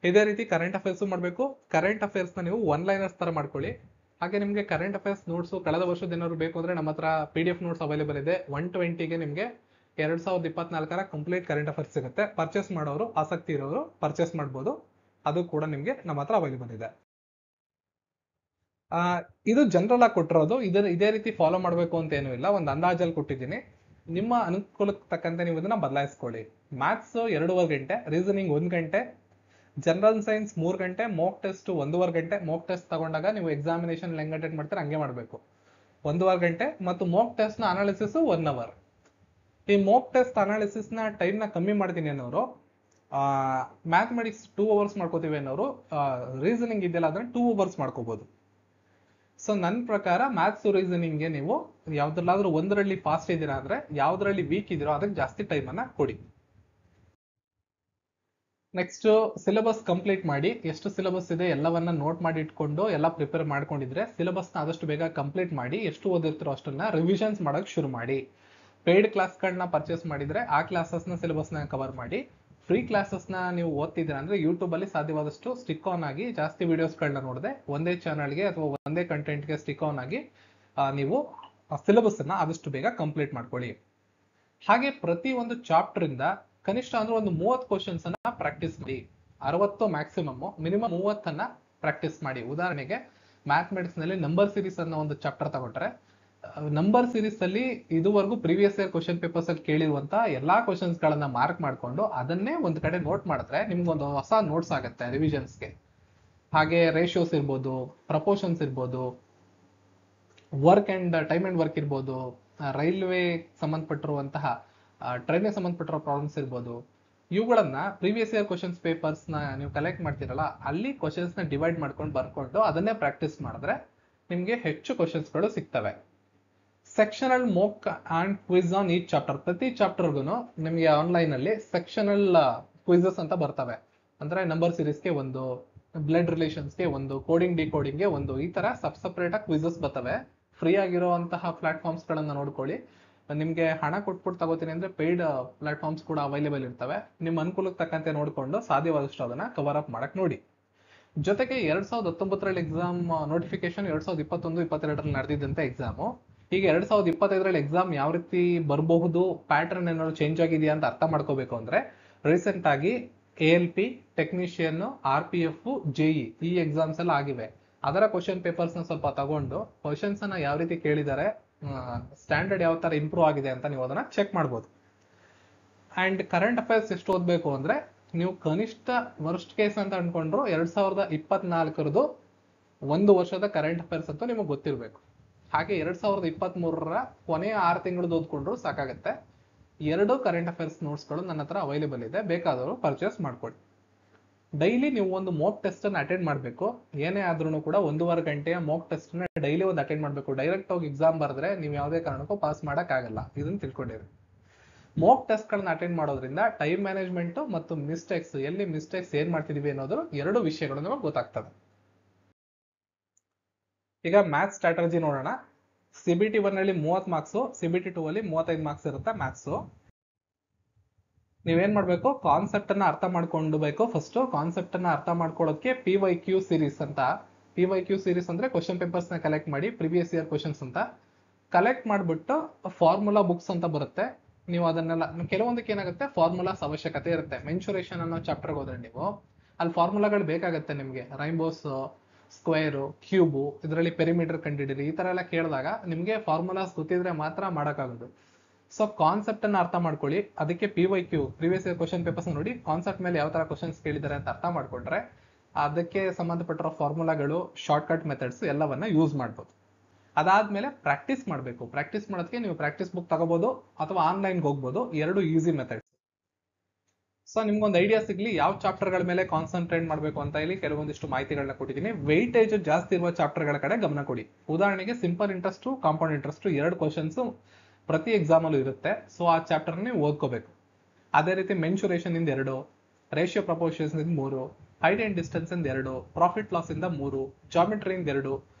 ಇದೇ ರೀತಿ ಕರೆಂಟ್ ಅಫೇರ್ಸ್ ಮಾಡಬೇಕು. ಕರೆಂಟ್ ಅಫೇರ್ಸ್ ನ ನೀವು ಒನ್ ಲೈನರ್ಸ್ ತರ ಮಾಡ್ಕೊಳ್ಳಿ. ಹಾಗೆ ನಿಮ್ಗೆ ಕರೆಂಟ್ ಅಫೇರ್ಸ್ ನೋಟ್ಸ್ ಕಳೆದ ವರ್ಷದ ಏನಾದ್ರು ಬೇಕು ಅಂದ್ರೆ ನಮ್ಮ ಹತ್ರ PDF ನೋಟ್ಸ್ ಅವೈಲೇಬಲ್ ಇದೆ. 120ಗೆ ನಿಮ್ಗೆ 2024ರ ಕಂಪ್ಲೀಟ್ ಕರೆಂಟ್ ಅಫೇರ್ಸ್ ಸಿಗುತ್ತೆ. ಪರ್ಚೇಸ್ ಮಾಡೋರು, ಆಸಕ್ತಿ ಇರೋರು ಪರ್ಚೇಸ್ ಮಾಡ್ಬೋದು. ಅದು ಕೂಡ ನಿಮ್ಗೆ ನಮ್ಮ ಹತ್ರ ಅವೈಲೇಬಲ್ ಇದೆ. ಇದು ಜನರಲ್ ಆಗಿ ಕೊಟ್ಟಿರೋದು. ಇದೇ ರೀತಿ ಫಾಲೋ ಮಾಡಬೇಕು ಅಂತ ಏನೂ ಇಲ್ಲ, ಒಂದು ಅಂದಾಜಲ್ಲಿ ಕೊಟ್ಟಿದ್ದೀನಿ. ನಿಮ್ಮ ಅನುಕೂಲಕ್ಕೆ ತಕ್ಕಂತೆ ನೀವು ಇದನ್ನ ಬದಲಾಯಿಸ್ಕೊಳ್ಳಿ. ಮ್ಯಾಥ್ಸ್ 2.5 ಗಂಟೆ, ರೀಸನಿಂಗ್ 1 ಗಂಟೆ, ಜನರಲ್ ಸೈನ್ಸ್ 3 ಗಂಟೆ, ಮೋಕ್ ಟೆಸ್ಟ್ 1.5 ಗಂಟೆ. ಮೋಕ್ ಟೆಸ್ಟ್ ತಗೊಂಡಾಗ ನೀವು ಎಕ್ಸಾಮಿನೇಷನ್ ಹೆಂಗ್ ಅಟೆಂಡ್ ಮಾಡ್ತೀರಾ ಹಂಗೆ ಮಾಡಬೇಕು. 1.5 ಗಂಟೆ ಮತ್ತು ಮೋಕ್ ಟೆಸ್ಟ್ ನ ಅನಾಲಿಸಿಸ್ 1 ಅವರ್. ಈ ಮೋಕ್ ಟೆಸ್ಟ್ ಅನಾಲಿಸಿಸ್ ನ ಟೈಮ್ ನ ಕಮ್ಮಿ ಮಾಡ್ತೀನಿ ಅನ್ನೋರು, ಮ್ಯಾಥಮೆಟಿಕ್ಸ್ 2 ಅವರ್ಸ್ ಮಾಡ್ಕೋತೀವಿ ಅನ್ನೋರು, ರೀಸನಿಂಗ್ ಇದೆಯಲ್ಲ ಅದನ್ನ 2 ಅವರ್ಸ್ ಮಾಡ್ಕೋಬಹುದು. ಸೊ ನನ್ನ ಪ್ರಕಾರ ಮ್ಯಾಥ್ಸ್ ರೀಸನಿಂಗ್ ಗೆ ನೀವು ಯಾವ್ದ್ರಲ್ಲಾದ್ರೂ ಒಂದರಲ್ಲಿ ಫಾಸ್ಟ್ ಇದ್ದೀರಾ ಅಂದ್ರೆ, ಯಾವ್ದ್ರಲ್ಲಿ ವೀಕ್ ಇದೀರೋ ಅದಕ್ಕೆ ಜಾಸ್ತಿ ಟೈಮ್ ಅನ್ನ ಕೊಡಿ. ನೆಕ್ಸ್ಟ್ ಸಿಲೆಬಸ್ ಕಂಪ್ಲೀಟ್ ಮಾಡಿ. ಎಷ್ಟು ಸಿಲೆಬಸ್ ಇದೆ ಎಲ್ಲವನ್ನ ನೋಟ್ ಮಾಡಿ ಇಟ್ಕೊಂಡು ಎಲ್ಲ ಪ್ರಿಪೇರ್ ಮಾಡ್ಕೊಂಡಿದ್ರೆ ಸಿಲೆಬಸ್ ನ ಆದಷ್ಟು ಬೇಗ ಕಂಪ್ಲೀಟ್ ಮಾಡಿ. ಎಷ್ಟು ಓದಿರ್ತೀರೋ ಅಷ್ಟನ್ನ ರಿವಿಷನ್ಸ್ ಮಾಡಕ್ ಶುರು ಮಾಡಿ. ಪೇಯ್ಡ್ ಕ್ಲಾಸ್ಗಳನ್ನ ಪರ್ಚೇಸ್ ಮಾಡಿದ್ರೆ ಆ ಕ್ಲಾಸಸ್ ನ ಸಿಲೆಬಸ್ ನ ಕವರ್ ಮಾಡಿ. ಫ್ರೀ ಕ್ಲಾಸಸ್ ನ ನೀವು ಓದ್ತಿದ್ದೀರಾ ಅಂದ್ರೆ ಯೂಟ್ಯೂಬ್ ಅಲ್ಲಿ ಸಾಧ್ಯವಾದಷ್ಟು ಸ್ಟಿಕ್ ಆನ್ ಆಗಿ ಜಾಸ್ತಿ ವಿಡಿಯೋಸ್ ಗಳನ್ನ ನೋಡದೆ ಒಂದೇ ಚಾನಲ್ಗೆ ಅಥವಾ ಒಂದೇ ಕಂಟೆಂಟ್ಗೆ ಸ್ಟಿಕ್ ಆನ್ ಆಗಿ ನೀವು ಸಿಲೆಬಸ್ ಅನ್ನ ಆದಷ್ಟು ಬೇಗ ಕಂಪ್ಲೀಟ್ ಮಾಡ್ಕೊಳ್ಳಿ. ಹಾಗೆ ಪ್ರತಿ ಒಂದು ಚಾಪ್ಟರ್ ಇಂದ ಕನಿಷ್ಠ ಅಂದ್ರೆ ಒಂದು 30 ಕ್ವಶನ್ಸ್ ಅನ್ನ ಪ್ರಾಕ್ಟೀಸ್ ಮಾಡಿ. 60 ಮ್ಯಾಕ್ಸಿಮಮ್, ಮಿನಿಮಮ್ 30 ಪ್ರಾಕ್ಟೀಸ್ ಮಾಡಿ. ಉದಾಹರಣೆಗೆ ಮ್ಯಾಥಮೆಟಿಕ್ಸ್ ನಲ್ಲಿ ನಂಬರ್ ಸೀರೀಸ್ ಅನ್ನೋ ಒಂದು ಚಾಪ್ಟರ್ ತಗೊಂಡ್ರೆ, ನಂಬರ್ ಸೀರೀಸ್ ಅಲ್ಲಿ ಇದುವರೆಗೂ ಪ್ರೀವಿಯಸ್ ಇಯರ್ ಕ್ವಶನ್ ಪೇಪರ್ಸ್ ಅಲ್ಲಿ ಕೇಳಿರುವಂತ ಎಲ್ಲಾ ಕ್ವಶನ್ಸ್ ಗಳನ್ನ ಮಾರ್ಕ್ ಮಾಡ್ಕೊಂಡು ಅದನ್ನೇ ಒಂದ್ ಕಡೆ ನೋಟ್ ಮಾಡಿದ್ರೆ ನಿಮ್ಗೊಂದು ಹೊಸ ನೋಟ್ಸ್ ಆಗುತ್ತೆ ರಿವಿಷನ್ಸ್ಗೆ. ಹಾಗೆ ರೇಷಿಯೋಸ್ ಇರ್ಬೋದು, ಪ್ರಪೋರ್ಷನ್ಸ್ ಇರ್ಬೋದು, work and time and work ಇರ್ಬೋದು, ರೈಲ್ವೆ ಸಂಬಂಧಪಟ್ಟಿರುವಂತಹ ಟ್ರೈನ್ಗೆ ಸಂಬಂಧಪಟ್ಟಿರೋ ಪ್ರಾಬ್ಲಮ್ಸ್ ಇರ್ಬೋದು, ಇವುಗಳನ್ನ ಪ್ರೀವಿಯಸ್ ಇಯರ್ ಕ್ವಶನ್ಸ್ ಪೇಪರ್ಸ್ ನ ನೀವು ಕಲೆಕ್ಟ್ ಮಾಡ್ತಿರಲ್ಲ ಅಲ್ಲಿ ಕ್ವಶನ್ಸ್ ನ ಡಿವೈಡ್ ಮಾಡ್ಕೊಂಡು ಬರ್ಕೊಂಡು ಅದನ್ನೇ ಪ್ರಾಕ್ಟೀಸ್ ಮಾಡಿದ್ರೆ ನಿಮ್ಗೆ ಹೆಚ್ಚು ಕ್ವಶನ್ಸ್ ಗಳು ಸಿಗ್ತವೆ. Sectional mock and quiz on each chapter. ಪ್ರತಿ ಚಾಪ್ಟರ್ಗೂ ನಿಮಗೆ ಆನ್ಲೈನ್ ಅಲ್ಲಿ ಸೆಕ್ಷನಲ್ ಕ್ವಿಜಸ್ ಅಂತ ಬರ್ತವೆ. ಅಂದ್ರೆ ನಂಬರ್ ಸೀರೀಸ್ಗೆ ಒಂದು, ಬ್ಲಡ್ ರಿಲೇಷನ್ಸ್ಗೆ ಒಂದು, ಕೋಡಿಂಗ್ ಡಿಕೋಡಿಂಗ್ಗೆ ಒಂದು, ಈ ತರ ಸಪ್ರೇಟ್ ಆಗಿ ಕ್ವಿಜಸ್ ಬರ್ತವೆ. ಫ್ರೀ ಆಗಿರುವಂತಹ ಪ್ಲಾಟ್ಫಾರ್ಮ್ಸ್ ಗಳನ್ನ ನೋಡ್ಕೊಳ್ಳಿ. ನಿಮ್ಗೆ ಹಣ ಕೊಟ್ಬಿಟ್ಟು ತಗೋತೀನಿ ಅಂದ್ರೆ ಪೇಯ್ಡ್ ಪ್ಲಾಟ್ಫಾರ್ಮ್ಸ್ ಕೂಡ ಅವೈಲೇಬಲ್ ಇರ್ತವೆ. ನಿಮ್ಮ ಅನುಕೂಲಕ್ಕೆ ತಕ್ಕಂತೆ ನೋಡ್ಕೊಂಡು ಸಾಧ್ಯವಾದಷ್ಟು ಅದನ್ನ ಕವರ್ ಅಪ್ ಮಾಡಕ್ ನೋಡಿ. ಜೊತೆಗೆ 2019ರಲ್ಲಿ ಎಕ್ಸಾಮ್ ನೋಟಿಫಿಕೇಶನ್ 2021-22ರಲ್ಲಿ ನಡೆದಿದ್ದಂತೆ ಎಕ್ಸಾಮು. ಈಗ 2025ರಲ್ಲಿ ಎಕ್ಸಾಮ್ ಯಾವ ರೀತಿ ಬರಬಹುದು, ಪ್ಯಾಟರ್ನ್ ಏನಾದ್ರು ಚೇಂಜ್ ಆಗಿದೆಯಾ ಅಂತ ಅರ್ಥ ಮಾಡ್ಕೋಬೇಕು ಅಂದ್ರೆ ರೀಸೆಂಟ್ ಆಗಿ ALP, ಟೆಕ್ನಿಷಿಯನ್, RPF, JE ಈ ಎಕ್ಸಾಮ್ಸ್ ಎಲ್ಲ ಆಗಿವೆ. ಅದರ ಕ್ವಶನ್ ಪೇಪರ್ಸ್ ನ ಸ್ವಲ್ಪ ತಗೊಂಡು ಕ್ವಶನ್ಸ್ ಅನ್ನ ಯಾವ ರೀತಿ ಕೇಳಿದ್ದಾರೆ, ಸ್ಟ್ಯಾಂಡರ್ಡ್ ಯಾವ ತರ ಇಂಪ್ರೂವ್ ಆಗಿದೆ ಅಂತ ನೀವು ಅದನ್ನ ಚೆಕ್ ಮಾಡ್ಬೋದು. ಅಂಡ್ ಕರೆಂಟ್ ಅಫೇರ್ಸ್ ಎಷ್ಟು ಓದ್ಬೇಕು ಅಂದ್ರೆ ನೀವು ಕನಿಷ್ಠ ವರ್ಸ್ಟ್ ಕೇಸ್ ಅಂತ ಅನ್ಕೊಂಡ್ರು 2024ರದು 1 ವರ್ಷದ ಕರೆಂಟ್ ಅಫೇರ್ಸ್ ಅಂತೂ ನಿಮಗೆ ಗೊತ್ತಿರ್ಬೇಕು. ಹಾಗೆ 2023ರ ಕೊನೆಯ 6 ತಿಂಗಳದ್ದು ಓದ್ಕೊಂಡ್ರು ಸಾಕಾಗತ್ತೆ. 2 ಕರೆಂಟ್ ಅಫೇರ್ಸ್ ನೋಟ್ಸ್ಗಳು ನನ್ನ ಹತ್ರ ಅವೈಲೇಬಲ್ ಇದೆ, ಬೇಕಾದವರು ಪರ್ಚೇಸ್ ಮಾಡ್ಕೊಳ್ಳಿ. ಡೈಲಿ ನೀವು ಒಂದು ಮೋಕ್ ಟೆಸ್ಟ್ ಅನ್ನು ಅಟೆಂಡ್ ಮಾಡಬೇಕು. ಏನೇ ಆದ್ರೂ ಕೂಡ 1.5 ಗಂಟೆಯ ಮೋಕ್ ಟೆಸ್ಟ್ ನ ಡೈಲಿ ಒಂದು ಅಟೆಂಡ್ ಮಾಡಬೇಕು. ಡೈರೆಕ್ಟ್ ಹೋಗಿ ಎಕ್ಸಾಮ್ ಬರೆದ್ರೆ ನೀವು ಯಾವುದೇ ಕಾರಣಕ್ಕೂ ಪಾಸ್ ಮಾಡಕ್ ಆಗಲ್ಲ, ಇದನ್ನ ತಿಳ್ಕೊಂಡಿರಿ. ಮೋಕ್ ಟೆಸ್ಟ್ ಗಳನ್ನ ಅಟೆಂಡ್ ಮಾಡೋದ್ರಿಂದ ಟೈಮ್ ಮ್ಯಾನೇಜ್ಮೆಂಟ್ ಮತ್ತು ಮಿಸ್ಟೇಕ್ಸ್, ಎಲ್ಲಿ ಮಿಸ್ಟೇಕ್ಸ್ ಏನ್ ಮಾಡ್ತಿದೀವಿ ಅನ್ನೋದು 2 ವಿಷಯಗಳು ನಮಗೆ ಗೊತ್ತಾಗ್ತವೆ. ಈಗ ಮ್ಯಾಥ್ಸ್ ಸ್ಟ್ರಾಟಜಿ ನೋಡೋಣ. CBT 1 ಅಲ್ಲಿ 30 ಮಾರ್ಕ್ಸ್, CBT 2 ಅಲ್ಲಿ 35 ಮಾರ್ಕ್ಸ್ ಇರುತ್ತೆ ಮ್ಯಾಥ್ಸ್. ನೀವೇನ್ ಮಾಡ್ಬೇಕು, ಕಾನ್ಸೆಪ್ಟ್ ಅನ್ನ ಅರ್ಥ ಮಾಡ್ಕೊಂಡ್ಬೇಕು. ಫಸ್ಟ್ ಕಾನ್ಸೆಪ್ಟ್ ಅನ್ನ ಅರ್ಥ ಮಾಡ್ಕೊಳ್ಳೋಕೆ PYQ ಸೀರೀಸ್ ಅಂತ, PYQ ಸೀರೀಸ್ ಅಂದ್ರೆ ಕ್ವಶನ್ ಪೇಪರ್ಸ್ ನ ಕಲೆಕ್ಟ್ ಮಾಡಿ ಪ್ರಿವಿಯಸ್ ಇಯರ್ ಕ್ವಶನ್ಸ್ ಅಂತ ಕಲೆಕ್ಟ್ ಮಾಡ್ಬಿಟ್ಟು ಫಾರ್ಮುಲಾ ಬುಕ್ಸ್ ಅಂತ ಬರುತ್ತೆ. ನೀವು ಅದನ್ನೆಲ್ಲ ಕೆಲವೊಂದಕ್ಕೆ ಏನಾಗುತ್ತೆ ಫಾರ್ಮುಲಾಸ್ ಅವಶ್ಯಕತೆ ಇರುತ್ತೆ. ಮೆನ್ಸುರೇಷನ್ ಅನ್ನೋ ಚಾಪ್ಟರ್ಗೆ ಹೋದ್ರೆ ನೀವು ಅಲ್ಲಿ ಫಾರ್ಮುಲಾಗಳು ಬೇಕಾಗುತ್ತೆ ನಿಮಗೆ. ರೈಂಬೋಸ್, ಸ್ಕ್ವೇರು, ಕ್ಯೂಬು, ಇದರಲ್ಲಿ ಪೆರಿಮೀಟರ್ ಕಂಡಿಡಿರಿ, ಈ ತರ ಎಲ್ಲ ಕೇಳಿದಾಗ ನಿಮಗೆ ಫಾರ್ಮುಲಾಸ್ ಗೊತ್ತಿದ್ರೆ ಮಾತ್ರ ಮಾಡೋಕ್ಕಾಗೋದು. ಸೊ ಕಾನ್ಸೆಪ್ಟ್ ಅನ್ನ ಅರ್ಥ ಮಾಡ್ಕೊಳ್ಳಿ. ಅದಕ್ಕೆ PYQ previous year question papers ನೋಡಿ, ಕಾನ್ಸೆಪ್ಟ್ ಮೇಲೆ ಯಾವ ತರ ಕ್ವಶನ್ಸ್ ಕೇಳಿದ್ದಾರೆ ಅಂತ ಅರ್ಥ ಮಾಡ್ಕೊಂಡ್ರೆ ಅದಕ್ಕೆ ಸಂಬಂಧಪಟ್ಟಿರೋ ಫಾರ್ಮುಲಾಗಳು, ಶಾರ್ಟ್ ಕಟ್ ಮೆಥಡ್ಸ್ ಎಲ್ಲವನ್ನ ಯೂಸ್ ಮಾಡ್ಬೋದು. ಅದಾದ್ಮೇಲೆ ಪ್ರಾಕ್ಟೀಸ್ ಮಾಡಬೇಕು. ಪ್ರಾಕ್ಟೀಸ್ ಮಾಡೋದಕ್ಕೆ ನೀವು ಪ್ರಾಕ್ಟೀಸ್ ಬುಕ್ ತಗೋಬಹುದು ಅಥವಾ ಆನ್ಲೈನ್ಗೆ ಹೋಗ್ಬೋದು. ಎರಡು ಈಸಿ ಮೆಥಡ್ಸ್. ಸೊ ನಿಮ್ಗೊಂದು ಐಡಿಯಾ ಸಿಗ್ಲಿ ಯಾವ ಚಾಪ್ಟರ್ಗಳ ಮೇಲೆ ಕಾನ್ಸಂಟ್ರೇಟ್ ಮಾಡಬೇಕು ಅಂತ ಇಲ್ಲಿ ಕೆಲವೊಂದಿಷ್ಟು ಮಾಹಿತಿಗಳನ್ನ ಕೊಟ್ಟಿದ್ದೀನಿ. ವೆಯ್ಟೇಜ್ ಜಾಸ್ತಿ ಇರುವ ಚಾಪ್ಟರ್ಗಳ ಕಡೆ ಗಮನ ಕೊಡಿ. ಉದಾಹರಣೆಗೆ simple interest, compound interest 2 questions ಪ್ರತಿ ಎಕ್ಸಾಮ್ ಅಲ್ಲೂ ಇರುತ್ತೆ. ಸೊ ಆ ಚಾಪ್ಟರ್ ನೀವು ಓದ್ಕೋಬೇಕು. ಅದೇ ರೀತಿ ಮೆನ್ಸುರೇಷನ್ ಇಂದ 2, ರೇಷಿಯೋ ಪ್ರಪೋರ್ಷನ್ಸ್ ಇಂದ 3, ಹೈಟ್ ಅಂಡ್ ಡಿಸ್ಟೆನ್ಸ್ ಇಂದ 2, ಪ್ರಾಫಿಟ್ ಲಾಸ್ ಇಂದ 3, ಜಾಮೆಟ್ರಿ ಇಂದ 2,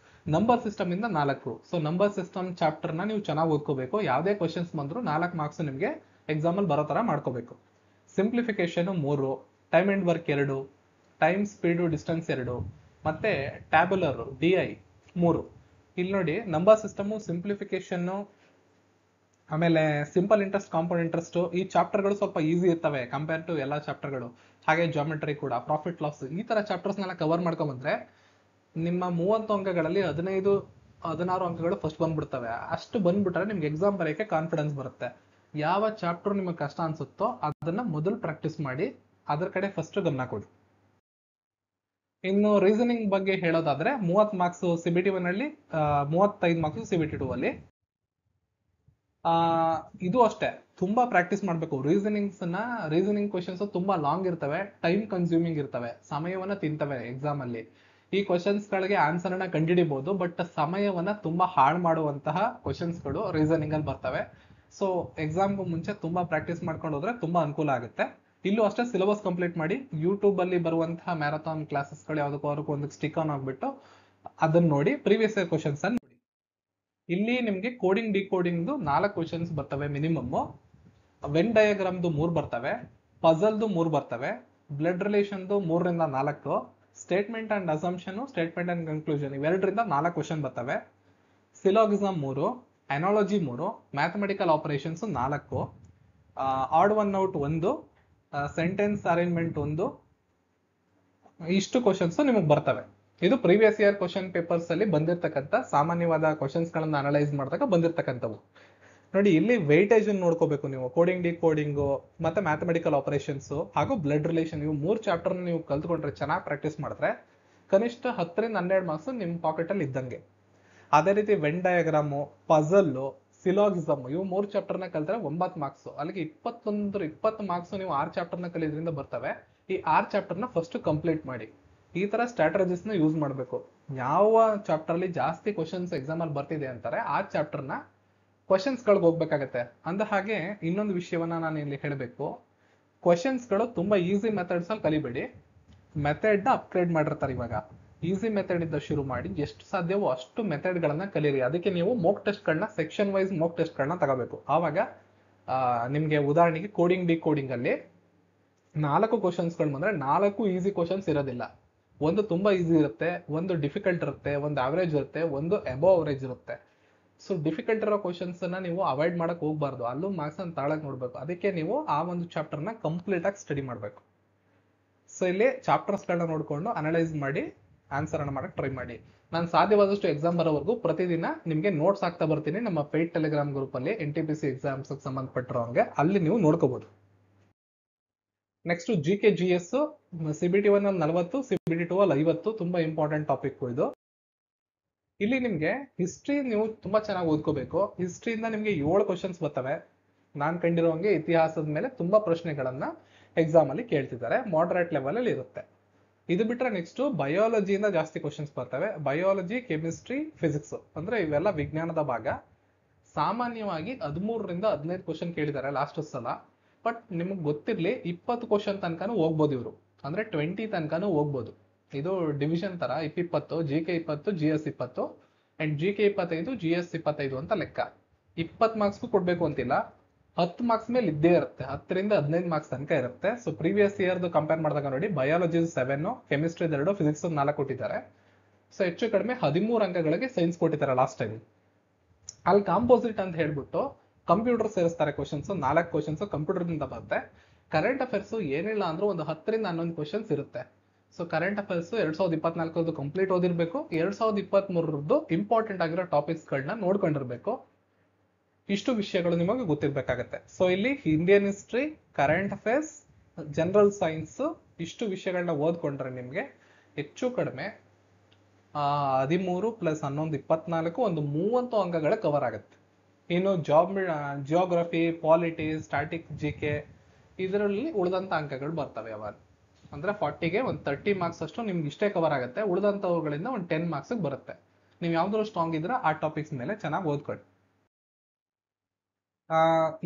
ನಂಬರ್ ಸಿಸ್ಟಮ್ ಇಂದ 4. ಸೊ ನಂಬರ್ ಸಿಸ್ಟಮ್ ಚಾಪ್ಟರ್ ನ ನೀವು ಚೆನ್ನಾಗಿ ಓದ್ಕೋಬೇಕು. ಯಾವುದೇ ಕ್ವಶನ್ಸ್ ಬಂದ್ರು 4 ಮಾರ್ಕ್ಸ್ ನಿಮಗೆ ಎಕ್ಸಾಮ್ ಅಲ್ಲಿ ಬರೋ ತರ ಮಾಡ್ಕೋಬೇಕು. Simplification 3, time and work 2, time speed distance 2, ಮತ್ತೆ ಟ್ಯಾಬುಲರ್ DI 3. ಇಲ್ಲಿ ನೋಡಿ ನಂಬರ್ ಸಿಸ್ಟಮ್, ಸಿಂಪ್ಲಿಫಿಕೇಶನ್, ಆಮೇಲೆ ಸಿಂಪಲ್ ಇಂಟ್ರೆಸ್ಟ್, ಕಾಂಪೌಂಡ್ ಇಂಟ್ರೆಸ್ಟ್, ಈ ಚಾಪ್ಟರ್ಗಳು ಸ್ವಲ್ಪ ಈಸಿ ಇರ್ತವೆ ಕಂಪೇರ್ ಟು ಎಲ್ಲಾ ಚಾಪ್ಟರ್ಗಳು. ಹಾಗೆ ಜಾಮೆಟ್ರಿ ಕೂಡ, ಪ್ರಾಫಿಟ್ ಲಾಸ್, ಈ ತರ ಚಾಪ್ಟರ್ಸ್ನೆಲ್ಲ ಕವರ್ ಮಾಡ್ಕೊಂಡ್ಬಂದ್ರೆ ನಿಮ್ಮ 30 ಅಂಕಗಳಲ್ಲಿ 15-16 ಅಂಕಗಳು ಫಸ್ಟ್ ಬಂದ್ಬಿಡ್ತವೆ. ಅಷ್ಟು ಬಂದ್ಬಿಟ್ರೆ ನಿಮ್ಗೆ ಎಕ್ಸಾಮ್ ಬರೆಯಕ್ಕೆ ಕಾನ್ಫಿಡೆನ್ಸ್ ಬರುತ್ತೆ. ಯಾವ ಚಾಪ್ಟರ್ ನಿಮಗೆ ಕಷ್ಟ ಅನ್ಸುತ್ತೋ ಅದನ್ನ ಮೊದಲು ಪ್ರಾಕ್ಟೀಸ್ ಮಾಡಿ, ಅದರ ಕಡೆ ಫಸ್ಟ್ ಗಮನ ಕೊಡಿ. ಇನ್ನು ರೀಸನಿಂಗ್ ಬಗ್ಗೆ ಹೇಳೋದಾದ್ರೆ 30 ಮಾರ್ಕ್ಸ್ CBT 1 ಅಲ್ಲಿ, 35 ಮಾರ್ಕ್ಸ್ CBT 2 ಅಲ್ಲಿ. ಇದು ಅಷ್ಟೇ, ತುಂಬಾ ಪ್ರಾಕ್ಟೀಸ್ ಮಾಡ್ಬೇಕು. ರೀಸನಿಂಗ್ ಕ್ವಶನ್ಸ್ ತುಂಬಾ ಲಾಂಗ್ ಇರ್ತವೆ, ಟೈಮ್ ಕನ್ಸ್ಯೂಮಿಂಗ್ ಇರ್ತವೆ, ಸಮಯವನ್ನ ತಿಂತವೆ ಎಕ್ಸಾಮ್ ಅಲ್ಲಿ. ಈ ಕ್ವಶನ್ಸ್ ಗಳಿಗೆ ಆನ್ಸರ್ ಅನ್ನ ಕಂಡುಹಿಡಿಬಹುದು, ಬಟ್ ಸಮಯವನ್ನ ತುಂಬಾ ಹಾಳು ಮಾಡುವಂತಹ ಕ್ವಶನ್ಸ್ ಗಳು ರೀಸನಿಂಗ್ ಅಲ್ಲಿ ಬರ್ತವೆ. ಸೊ ಎಕ್ಸಾಮ್ಗೂ ಮುಂಚೆ ತುಂಬಾ ಪ್ರಾಕ್ಟೀಸ್ ಮಾಡ್ಕೊಂಡು ಹೋದ್ರೆ ತುಂಬಾ ಅನುಕೂಲ ಆಗುತ್ತೆ. ಇಲ್ಲೂ ಅಷ್ಟೇ ಸಿಲೆಬಸ್ ಕಂಪ್ಲೀಟ್ ಮಾಡಿ. ಯೂಟ್ಯೂಬ್ ಅಲ್ಲಿ ಬರುವಂತಹ ಮ್ಯಾರಥಾನ್ ಕ್ಲಾಸಸ್ ಗಳು ಯಾವ್ದಕ್ಕೂ ಒಂದು ಸ್ಟಿಕ್ ಆನ್ ಆಗ್ಬಿಟ್ಟು ಅದನ್ನ ನೋಡಿ, ಪ್ರೀವಿಯಸ್ ಇಯರ್ ಕ್ವಶನ್ಸ್ ಅನ್ನು ನೋಡಿ. ಇಲ್ಲಿ ನಿಮ್ಗೆ ಕೋಡಿಂಗ್ ಡಿಕೋಡಿಂಗ್ 4 ಕ್ವಶನ್ಸ್ ಬರ್ತವೆ ಮಿನಿಮಮ್. ವೆನ್ ಡಯಾಗ್ರಾಮ್ದು 3 ಬರ್ತವೆ, ಪಜಲ್ದು 3 ಬರ್ತವೆ, ಬ್ಲಡ್ ರಿಲೇಷನ್ದು 3ರಿಂದ 4, statement and assumption, statement and conclusion ಇವೆರಡರಿಂದ 4 ಕ್ವಶನ್ ಬರ್ತವೆ, syllogism 3, analogy 3, mathematical operations 4, odd one out 1, sentence arrangement 1. ಇಷ್ಟು ಕ್ವಶನ್ಸ್ ನಿಮಗೆ ಬರ್ತವೆ. ಇದು ಪ್ರೀವಿಯಸ್ ಇಯರ್ ಕ್ವಶನ್ ಪೇಪರ್ಸ್ ಅಲ್ಲಿ ಬಂದಿರತಕ್ಕಂತ ಸಾಮಾನ್ಯವಾದ ಕ್ವಶನ್ಸ್ ಗಳನ್ನ ಅನಲೈಸ್ ಮಾಡಿದಾಗ ಬಂದಿರತಕ್ಕಂಥವು. ನೋಡಿ, ಇಲ್ಲಿ ವೆಯ್ಟೇಜ್ ನೋಡ್ಕೋಬೇಕು ನೀವು. ಕೋಡಿಂಗ್ ಡಿಕೋಡಿಂಗ್ ಮತ್ತೆ ಮ್ಯಾಥಮೆಟಿಕಲ್ ಆಪರೇಷನ್ಸ್ ಹಾಗೂ ಬ್ಲಡ್ ರಿಲೇಷನ್, ಇವು 3 ಚಾಪ್ಟರ್ ನೀವು ಕಲ್ತ್ಕೊಂಡ್ರೆ, ಚೆನ್ನಾಗಿ ಪ್ರಾಕ್ಟೀಸ್ ಮಾಡಿದ್ರೆ ಕನಿಷ್ಠ 10ರಿಂದ 12 ಮಾರ್ಕ್ಸ್ ನಿಮ್ ಪಾಕೆಟ್ ಅಲ್ಲಿ ಇದ್ದಂಗೆ. ಅದೇ ರೀತಿ ವೆನ್ ಡಯಾಗ್ರಾಮು, ಪಜಲ್, ಸಿಲಾಗಿಸಮ್, ಇವು 3 ಚಾಪ್ಟರ್ ನ ಕಲ್ತ್ರೆ 9 ಮಾರ್ಕ್ಸ್. ಅಲ್ಲಿಗೆ 20 ಮಾರ್ಕ್ಸ್ ನೀವು 6 ಚಾಪ್ಟರ್ ನ ಕಲಿಯೋದ್ರಿಂದ ಬರ್ತವೆ. ಈ 6 ಚಾಪ್ಟರ್ ನ ಫಸ್ಟ್ ಕಂಪ್ಲೀಟ್ ಮಾಡಿ. ಈ ತರ ಸ್ಟ್ರಾಟಜಿಸ್ ನ ಯೂಸ್ ಮಾಡಬೇಕು. ಯಾವ ಚಾಪ್ಟರ್ ಅಲ್ಲಿ ಜಾಸ್ತಿ ಕ್ವಶನ್ಸ್ ಎಕ್ಸಾಮ್ ಅಲ್ಲಿ ಬರ್ತಿದೆ ಅಂತಾರೆ ಆ ಚಾಪ್ಟರ್ ನ ಕ್ವಶನ್ಸ್ ಗಳಿಗೆ ಹೋಗ್ಬೇಕಾಗತ್ತೆ. ಅಂದ ಹಾಗೆ ಇನ್ನೊಂದು ವಿಷಯವನ್ನ ನಾನು ಇಲ್ಲಿ ಹೇಳಬೇಕು. ಕ್ವಶನ್ಸ್ ಗಳು ತುಂಬಾ ಈಸಿ ಮೆಥಡ್ಸ್ ಅಲ್ಲಿ ಕಲಿಬೇಡಿ. ಮೆಥಡ್ ನ ಅಪ್ಗ್ರೇಡ್ ಮಾಡಿರ್ತಾರೆ ಇವಾಗ. ಈಸಿ ಮೆಥಡ್ ಇಂದ ಶುರು ಮಾಡಿ ಎಷ್ಟು ಸಾಧ್ಯವೋ ಅಷ್ಟು ಮೆಥಡ್ ಗಳನ್ನ ಕಲೀರಿ. ಅದಕ್ಕೆ ನೀವು ಮೋಕ್ ಟೆಸ್ಟ್ ಗಳನ್ನ, ಸೆಕ್ಷನ್ ವೈಸ್ ಮೋಕ್ ಟೆಸ್ಟ್ ಗಳನ್ನ ತಗೋಬೇಕು. ಆವಾಗ ನಿಮ್ಗೆ ಉದಾಹರಣೆಗೆ ಕೋಡಿಂಗ್ ಡಿಕೋಡಿಂಗ್ ಅಲ್ಲಿ 4 ಕ್ವಶನ್ಸ್ ಗಳು ಬಂದ್ರೆ 4 ಈಸಿ ಕ್ವಶನ್ಸ್ ಇರೋದಿಲ್ಲ. ಒಂದು ತುಂಬಾ ಈಸಿ ಇರುತ್ತೆ, ಒಂದು ಡಿಫಿಕಲ್ಟ್ ಇರುತ್ತೆ, ಒಂದು ಅವರೇಜ್ ಇರುತ್ತೆ, ಒಂದು ಅಬೋವ್ ಅವರೇಜ್ ಇರುತ್ತೆ. ಸೊ ಡಿಫಿಕಲ್ಟ್ ಇರೋ ಕ್ವಶನ್ಸ್ ಅನ್ನ ನೀವು ಅವಾಯ್ಡ್ ಮಾಡಕ್ ಹೋಗ್ಬಾರ್ದು. ಅಲ್ಲೂ ಮಾರ್ಕ್ಸ್ ಅನ್ನು ತಾಳಕ್ ನೋಡ್ಬೇಕು. ಅದಕ್ಕೆ ನೀವು ಆ ಒಂದು ಚಾಪ್ಟರ್ ನ ಕಂಪ್ಲೀಟ್ ಆಗಿ ಸ್ಟಡಿ ಮಾಡ್ಬೇಕು. ಸೊ ಇಲ್ಲಿ ಚಾಪ್ಟರ್ಸ್ ಗಳನ್ನ ನೋಡ್ಕೊಂಡು ಅನಲೈಸ್ ಮಾಡಿ ಆನ್ಸರ್ ಅನ್ನ ಮಾಡಕ್ ಟ್ರೈ ಮಾಡಿ. ನಾನು ಸಾಧ್ಯವಾದಷ್ಟು ಎಕ್ಸಾಮ್ ಬರೋವರೆಗೂ ಪ್ರತಿದಿನ ನಿಮ್ಗೆ ನೋಟ್ಸ್ ಆಗ್ತಾ ಬರ್ತೀನಿ ನಮ್ಮ ಪೇಯ್ಡ್ ಟೆಲಿಗ್ರಾಮ್ ಗ್ರೂಪ್ ಅಲ್ಲಿ. NTPC ಎಕ್ಸಾಮ್ಸ್ ಸಂಬಂಧಪಟ್ಟಿರೋಂಗೆ ಅಲ್ಲಿ ನೀವು ನೋಡ್ಕೋಬಹುದು. ನೆಕ್ಸ್ಟ್ GK GS, CBT 1 ಅಲ್ಲಿ 40, CBT 2 ಅಲ್ಲಿ 50. ತುಂಬಾ ಇಂಪಾರ್ಟೆಂಟ್ ಟಾಪಿಕ್ ಇದು. ಇಲ್ಲಿ ನಿಮ್ಗೆ ಹಿಸ್ಟ್ರಿ ನೀವು ತುಂಬಾ ಚೆನ್ನಾಗಿ ಓದ್ಕೋಬೇಕು. ಹಿಸ್ಟ್ರಿಯಿಂದ ನಿಮ್ಗೆ 7 ಕ್ವಶನ್ಸ್ ಬರ್ತವೆ. ನಾನ್ ಕಂಡಿರೋಂಗೆ ಇತಿಹಾಸದ ಮೇಲೆ ತುಂಬಾ ಪ್ರಶ್ನೆಗಳನ್ನ ಎಕ್ಸಾಮ್ ಅಲ್ಲಿ ಕೇಳ್ತಿದ್ದಾರೆ. ಮಾಡರೇಟ್ ಲೆವೆಲ್ ಅಲ್ಲಿ ಇರುತ್ತೆ. ಇದು ಬಿಟ್ರೆ ನೆಕ್ಸ್ಟ್ ಬಯಾಲಜಿಯಿಂದ ಜಾಸ್ತಿ ಕ್ವಶನ್ಸ್ ಬರ್ತವೆ. ಬಯಾಲಜಿ, ಕೆಮಿಸ್ಟ್ರಿ, ಫಿಸಿಕ್ಸ್ ಅಂದ್ರೆ ಇವೆಲ್ಲ ವಿಜ್ಞಾನದ ಭಾಗ. ಸಾಮಾನ್ಯವಾಗಿ 13ರಿಂದ 15 ಕ್ವಶನ್ ಕೇಳಿದ್ದಾರೆ ಲಾಸ್ಟ್ ಸಲ. ಬಟ್ ನಿಮಗ್ ಗೊತ್ತಿರ್ಲಿ 20 ಕ್ವಶನ್ ತನಕನೂ ಹೋಗ್ಬೋದು ಇವರು. ಅಂದ್ರೆ 20 ತನಕನೂ ಹೋಗ್ಬೋದು. ಇದು ಡಿವಿಷನ್ ತರ 20, GK 20, GS 20 and GK 25, GS 25 ಅಂತ ಲೆಕ್ಕ. 20 ಮಾರ್ಕ್ಸ್ಗೂ ಕೊಡ್ಬೇಕು ಅಂತಿಲ್ಲ. 10 ಮಾರ್ಕ್ಸ್ ಮೇಲೆ ಇದ್ದೇ ಇರುತ್ತೆ. 10ರಿಂದ 15 ಮಾರ್ಕ್ಸ್ ತನಕ ಇರುತ್ತೆ. ಸೊ ಪ್ರೀವಿಯಸ್ ಇಯರ್ದು ಕಂಪೇರ್ ಮಾಡಿದಾಗ ನೋಡಿ, ಬಯಾಲಜಿ 7, ಕೆಮಿಸ್ಟ್ರಿ 2, ಫಿಸಿಕ್ಸ್ 4 ಕೊಟ್ಟಿದ್ದಾರೆ. ಸೊ ಹೆಚ್ಚು ಕಡಿಮೆ 13 ಅಂಕಗಳಿಗೆ ಸೈನ್ಸ್ ಕೊಟ್ಟಿದ್ದಾರೆ ಲಾಸ್ಟ್ ಟೈಮ್. ಅಲ್ಲಿ ಕಾಂಪೋಸಿಟ್ ಅಂತ ಹೇಳ್ಬಿಟ್ಟು ಕಂಪ್ಯೂಟರ್ ಸೇರಿಸ್ತಾರೆ ಕ್ವಶನ್ಸ್, 4 ಕ್ವಶನ್ಸ್ ಕಂಪ್ಯೂಟರ್ನಿಂದ ಬರುತ್ತೆ. ಕರೆಂಟ್ ಅಫೇರ್ಸ್ ಏನಿಲ್ಲ ಅಂದ್ರೂ ಒಂದು 10ರಿಂದ 11 ಕ್ವಶನ್ಸ್ ಇರುತ್ತೆ. ಸೊ ಕರೆಂಟ್ ಅಫೇರ್ಸ್ 2024 ಕಂಪ್ಲೀಟ್ ಓದಿರ್ಬೇಕು. 2023 ಇಂಪಾರ್ಟೆಂಟ್ ಆಗಿರೋ ಟಾಪಿಕ್ಸ್ಗಳನ್ನ ನೋಡ್ಕೊಂಡಿರ್ಬೇಕು. ಇಷ್ಟು ವಿಷಯಗಳು ನಿಮಗೆ ಗೊತ್ತಿರ್ಬೇಕಾಗತ್ತೆ. ಸೊ ಇಲ್ಲಿ Indian history, current affairs, general science, ಇಷ್ಟು ವಿಷಯಗಳನ್ನ ಓದ್ಕೊಂಡ್ರೆ ನಿಮ್ಗೆ ಹೆಚ್ಚು ಕಡಿಮೆ 13 + 11 24 ಒಂದು 30 ಅಂಕಗಳ ಕವರ್ ಆಗುತ್ತೆ. ಇನ್ನು ಜಿಯೋಗ್ರಫಿ, ಪಾಲಿಟಿ, ಸ್ಟಾಟಿಕ್, ಜಿಕೆ ಇದರಲ್ಲಿ ಉಳಿದಂತ ಅಂಕಗಳು ಬರ್ತವೆ ಅವಾಗ. ಅಂದ್ರೆ 40ಗೆ ಒಂದು 30 ಮಾರ್ಕ್ಸ್ ಅಷ್ಟು ನಿಮ್ಗೆ ಇಷ್ಟೇ ಕವರ್ ಆಗುತ್ತೆ. ಉಳಿದಂತವುಗಳಿಂದ ಒಂದು 10 ಮಾರ್ಕ್ಸ್ ಬರುತ್ತೆ. ನೀವು ಯಾವ್ದಾದ್ರು ಸ್ಟ್ರಾಂಗ್ ಇದ್ರೆ ಆ ಟಾಪಿಕ್ಸ್ ಮೇಲೆ ಚೆನ್ನಾಗಿ ಓದ್ಕೊಳ್ಳಿ.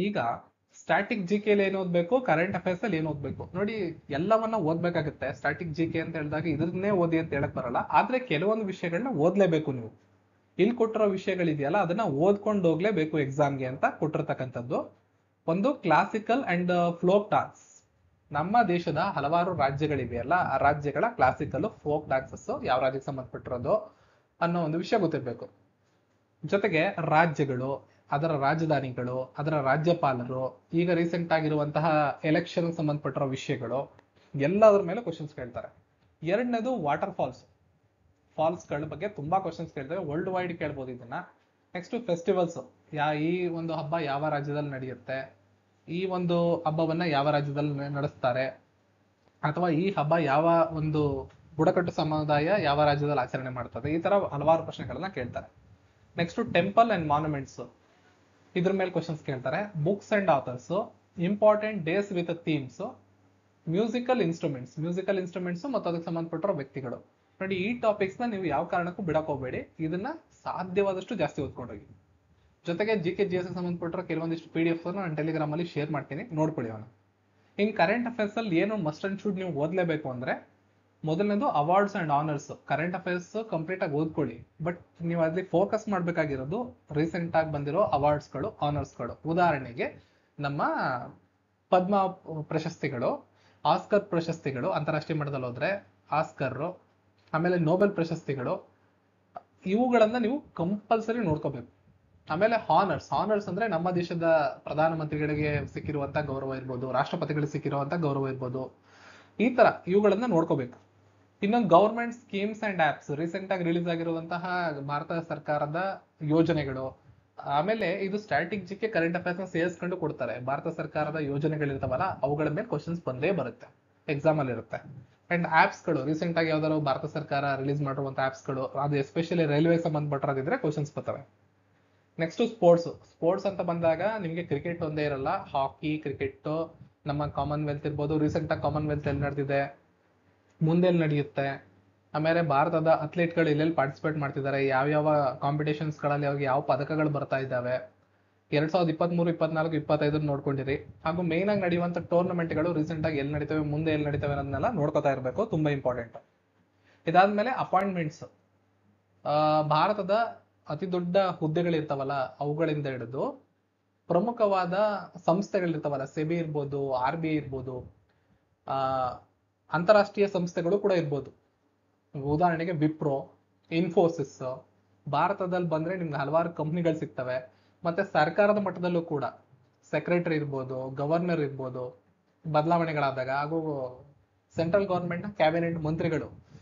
ಈಗ ಸ್ಟಾಟಿಕ್ ಜಿಕೆ ಏನ್ ಓದ್ಬೇಕು, ಕರೆಂಟ್ ಅಫೇರ್ಸ್ ಅಲ್ಲಿ ಏನ್ ಓದ್ಬೇಕು ನೋಡಿ, ಎಲ್ಲವನ್ನ ಓದ್ಬೇಕಾಗುತ್ತೆ. ಸ್ಟಾಟಿಕ್ ಜಿಕೆ ಅಂತ ಹೇಳಿದಾಗ ಇದನ್ನೇ ಓದಿ ಅಂತ ಹೇಳಕ್ ಬರಲ್ಲ. ಆದ್ರೆ ಕೆಲವೊಂದು ವಿಷಯಗಳನ್ನ ಓದ್ಲೇಬೇಕು ನೀವು. ಇಲ್ಲಿ ಕೊಟ್ಟಿರೋ ವಿಷಯಗಳಿದೆಯಲ್ಲ ಅದನ್ನ ಓದ್ಕೊಂಡು ಹೋಗ್ಲೇಬೇಕು ಎಕ್ಸಾಮ್ಗೆ ಅಂತ ಕೊಟ್ಟಿರ್ತಕ್ಕಂಥದ್ದು. ಒಂದು ಕ್ಲಾಸಿಕಲ್ ಅಂಡ್ ಫ್ಲೋಕ್ ಡಾನ್ಸ್. ನಮ್ಮ ದೇಶದ ಹಲವಾರು ರಾಜ್ಯಗಳಿವೆಯಲ್ಲ, ಆ ರಾಜ್ಯಗಳ ಕ್ಲಾಸಿಕಲ್ ಫೋಕ್ ಡಾನ್ಸಸ್ ಯಾವ ರಾಜ್ಯಕ್ಕೆ ಸಂಬಂಧಪಟ್ಟಿರೋದು ಅನ್ನೋ ಒಂದು ವಿಷಯ ಗೊತ್ತಿರ್ಬೇಕು. ಜೊತೆಗೆ ರಾಜ್ಯಗಳು, ಅದರ ರಾಜಧಾನಿಗಳು, ಅದರ ರಾಜ್ಯಪಾಲರು, ಈಗ ರೀಸೆಂಟ್ ಆಗಿರುವಂತಹ ಎಲೆಕ್ಷನ್ ಸಂಬಂಧಪಟ್ಟಿರೋ ವಿಷಯಗಳು ಎಲ್ಲದರ ಮೇಲೆ ಕ್ವಶನ್ಸ್ ಕೇಳ್ತಾರೆ. ಎರಡನೇದು ವಾಟರ್ ಫಾಲ್ಸ್ಗಳ ಬಗ್ಗೆ ತುಂಬಾ ಕ್ವಶನ್ಸ್ ಕೇಳ್ತೇವೆ. ವರ್ಲ್ಡ್ ವೈಡ್ ಕೇಳ್ಬೋದು ಇದನ್ನ. ನೆಕ್ಸ್ಟ್ ಫೆಸ್ಟಿವಲ್ಸ್, ಈ ಒಂದು ಹಬ್ಬ ಯಾವ ರಾಜ್ಯದಲ್ಲಿ ನಡೆಯುತ್ತೆ, ಈ ಒಂದು ಹಬ್ಬವನ್ನ ಯಾವ ರಾಜ್ಯದಲ್ಲಿ ನಡೆಸ್ತಾರೆ, ಅಥವಾ ಈ ಹಬ್ಬ ಯಾವ ಒಂದು ಬುಡಕಟ್ಟು ಸಮುದಾಯ ಯಾವ ರಾಜ್ಯದಲ್ಲಿ ಆಚರಣೆ ಮಾಡ್ತದೆ, ಈ ತರ ಹಲವಾರು ಪ್ರಶ್ನೆಗಳನ್ನ ಕೇಳ್ತಾರೆ. ನೆಕ್ಸ್ಟ್ ಟೆಂಪಲ್ ಅಂಡ್ ಮಾನ್ಯುಮೆಂಟ್ಸ್, ಇದ್ರ ಮೇಲೆ ಕ್ವಶನ್ಸ್ ಕೇಳ್ತಾರೆ. Books and author's, important days with themes, musical instruments ಮತ್ತು ಅದಕ್ಕೆ ಸಂಬಂಧಪಟ್ಟಿರೋ ವ್ಯಕ್ತಿಗಳು. ನೋಡಿ, ಈ ಟಾಪಿಕ್ಸ್ ನ ನೀವು ಯಾವ ಕಾರಣಕ್ಕೂ ಬಿಡಕ್ ಹೋಗ್ಬೇಡಿ. ಇದನ್ನ ಸಾಧ್ಯವಾದಷ್ಟು ಜಾಸ್ತಿ ಓದ್ಕೊಂಡೋಗಿ. ಜೊತೆಗೆ GK/GS ಸಂಬಂಧಪಟ್ಟಿರೋ ಕೆಲವೊಂದಿಷ್ಟು PDF ನಾನು ಟೆಲಿಗ್ರಾಮ್ ಅಲ್ಲಿ ಶೇರ್ ಮಾಡ್ತೀನಿ, ನೋಡ್ಕೊಳ್ಳಿ ಅವನು. ಇನ್ ಕರೆಂಟ್ ಅಫೇರ್ಸ್ ಅಲ್ಲಿ ಏನು ಮಸ್ಟ್ ಅಂಡ್ ಶುಡ್ ನೀವು ಓದ್ಲೇಬೇಕು ಅಂದ್ರೆ, ಮೊದಲನೇದು awards and honours. Current affairs complete ಆಗಿ ಓದ್ಕೊಳ್ಳಿ, ಬಟ್ ನೀವು ಅಲ್ಲಿ ಫೋಕಸ್ ಮಾಡ್ಬೇಕಾಗಿರೋದು ರೀಸೆಂಟ್ ಆಗಿ ಬಂದಿರೋ ಅವಾರ್ಡ್ಸ್ಗಳು, ಆನರ್ಸ್ಗಳು. ಉದಾಹರಣೆಗೆ ನಮ್ಮ ಪದ್ಮ ಪ್ರಶಸ್ತಿಗಳು, ಆಸ್ಕರ್ ಪ್ರಶಸ್ತಿಗಳು, ಅಂತಾರಾಷ್ಟ್ರೀಯ ಮಟ್ಟದಲ್ಲಿ ಹೋದ್ರೆ ಆಸ್ಕರ್, ಆಮೇಲೆ ನೊಬೆಲ್ ಪ್ರಶಸ್ತಿಗಳು, ಇವುಗಳನ್ನ ನೀವು ಕಂಪಲ್ಸರಿ ನೋಡ್ಕೋಬೇಕು. ಆಮೇಲೆ ಹಾನರ್ಸ್ ಅಂದ್ರೆ ನಮ್ಮ ದೇಶದ ಪ್ರಧಾನಮಂತ್ರಿಗಳಿಗೆ ಸಿಕ್ಕಿರುವಂತ ಗೌರವ ಇರ್ಬೋದು, ರಾಷ್ಟ್ರಪತಿಗಳಿಗೆ ಸಿಕ್ಕಿರುವಂತ ಗೌರವ ಇರ್ಬೋದು, ಈ ತರ ಇವುಗಳನ್ನ ನೋಡ್ಕೋಬೇಕು. ಇನ್ನೊಂದು government schemes and apps, recent ಆಗಿ ರಿಲೀಸ್ ಆಗಿರುವಂತಹ ಭಾರತ ಸರ್ಕಾರದ ಯೋಜನೆಗಳು. ಆಮೇಲೆ ಇದು ಸ್ಟಾಟಿಕ್ ಜಿಕೆ ಕರೆಂಟ್ ಅಫೇರ್ಸ್ ನ ಸೇರಿಸ್ಕೊಂಡು ಕೊಡ್ತಾರೆ. ಭಾರತ ಸರ್ಕಾರದ ಯೋಜನೆಗಳಿರ್ತಾವಲ್ಲ ಅವುಗಳ ಮೇಲೆ ಕ್ವಶನ್ಸ್ ಬಂದೇ ಬರುತ್ತೆ, ಎಕ್ಸಾಮ್ ಅಲ್ಲಿ ಇರುತ್ತೆ. ಅಂಡ್ ಆಪ್ಸ್ಗಳು, ರೀಸೆಂಟ್ ಆಗಿ ಯಾವ್ದಾದ್ರು ಭಾರತ ಸರ್ಕಾರ ರಿಲೀಸ್ ಮಾಡಿರುವಂತ ಆಪ್ಸ್ಗಳು, ಅದು ಎಸ್ಪೆಷಲಿ ರೈಲ್ವೆ ಸಂಬಂಧಪಟ್ಟಿರೋದಿದ್ರೆ ಕ್ವಶನ್ಸ್ ಬರ್ತವೆ. ನೆಕ್ಸ್ಟ್ ಸ್ಪೋರ್ಟ್ಸ್ ಅಂತ ಬಂದಾಗ ನಿಮ್ಗೆ ಕ್ರಿಕೆಟ್ ಒಂದೇ ಇರಲ್ಲ, ಹಾಕಿ, ಕ್ರಿಕೆಟ್, ನಮ್ಮ ಕಾಮನ್ವೆಲ್ತ್ ಇರ್ಬೋದು. ರೀಸೆಂಟ್ ಆಗಿ ಕಾಮನ್ವೆಲ್ತ್ ಎಲ್ಲಿ ನಡೆದಿದೆ, ಮುಂದೆ ಎಲ್ಲಿ ನಡೆಯುತ್ತೆ, ಆಮೇಲೆ ಭಾರತದ ಅಥ್ಲೀಟ್ಗಳು ಎಲ್ಲೆಲ್ಲಿ ಪಾರ್ಟಿಸಿಪೇಟ್ ಮಾಡ್ತಿದ್ದಾರೆ, ಯಾವ್ಯಾವ ಕಾಂಪಿಟೇಷನ್ಸ್ ಗಳಲ್ಲಿ ಅವ್ರಿಗೆ ಯಾವ ಪದಕಗಳು ಬರ್ತಾ ಇದ್ದಾವೆ, 2023, 24, 25 ನೋಡ್ಕೊಂಡಿರಿ. ಹಾಗೂ ಮೇನ್ ಆಗಿ ನಡೆಯುವಂತ ಟೂರ್ನಮೆಂಟ್ಗಳು ರೀಸೆಂಟ್ ಆಗಿ ಎಲ್ಲಿ ನಡೀತವೆ, ಮುಂದೆ ಎಲ್ಲಿ ನಡೀತವೆ ಅನ್ನೋದನ್ನೆಲ್ಲ ನೋಡ್ಕೋತಾ ಇರಬೇಕು, ತುಂಬಾ ಇಂಪಾರ್ಟೆಂಟ್. ಇದಾದ್ಮೇಲೆ ಅಪಾಯಿಂಟ್ಮೆಂಟ್ಸ್, ಭಾರತದ ಅತಿ ದೊಡ್ಡ ಹುದ್ದೆಗಳಿರ್ತಾವಲ್ಲ ಅವುಗಳಿಂದ ಹಿಡಿದು ಪ್ರಮುಖವಾದ ಸಂಸ್ಥೆಗಳಿರ್ತಾವಲ್ಲ, ಸೆಬಿ ಇರ್ಬೋದು, RBI ಇರ್ಬೋದು, ಅಂತಾರಾಷ್ಟ್ರೀಯ ಸಂಸ್ಥೆಗಳು ಕೂಡ ಇರ್ಬೋದು. ಉದಾಹರಣೆಗೆ ವಿಪ್ರೋ, ಇನ್ಫೋಸಿಸ್. ಭಾರತದಲ್ಲಿ ಬಂದ್ರೆ ನಿಮ್ಗೆ ಹಲವಾರು ಕಂಪ್ನಿಗಳು ಸಿಗ್ತವೆ. ಮತ್ತೆ ಸರ್ಕಾರದ ಮಟ್ಟದಲ್ಲೂ ಕೂಡ ಸೆಕ್ರೆಟರಿ ಇರ್ಬೋದು, ಗವರ್ನರ್ ಇರ್ಬೋದು, ಬದಲಾವಣೆಗಳಾದಾಗ, ಹಾಗೂ ಸೆಂಟ್ರಲ್ ಗವರ್ಮೆಂಟ್ ಕ್ಯಾಬಿನೆಟ್ ಮಂತ್ರಿಗಳು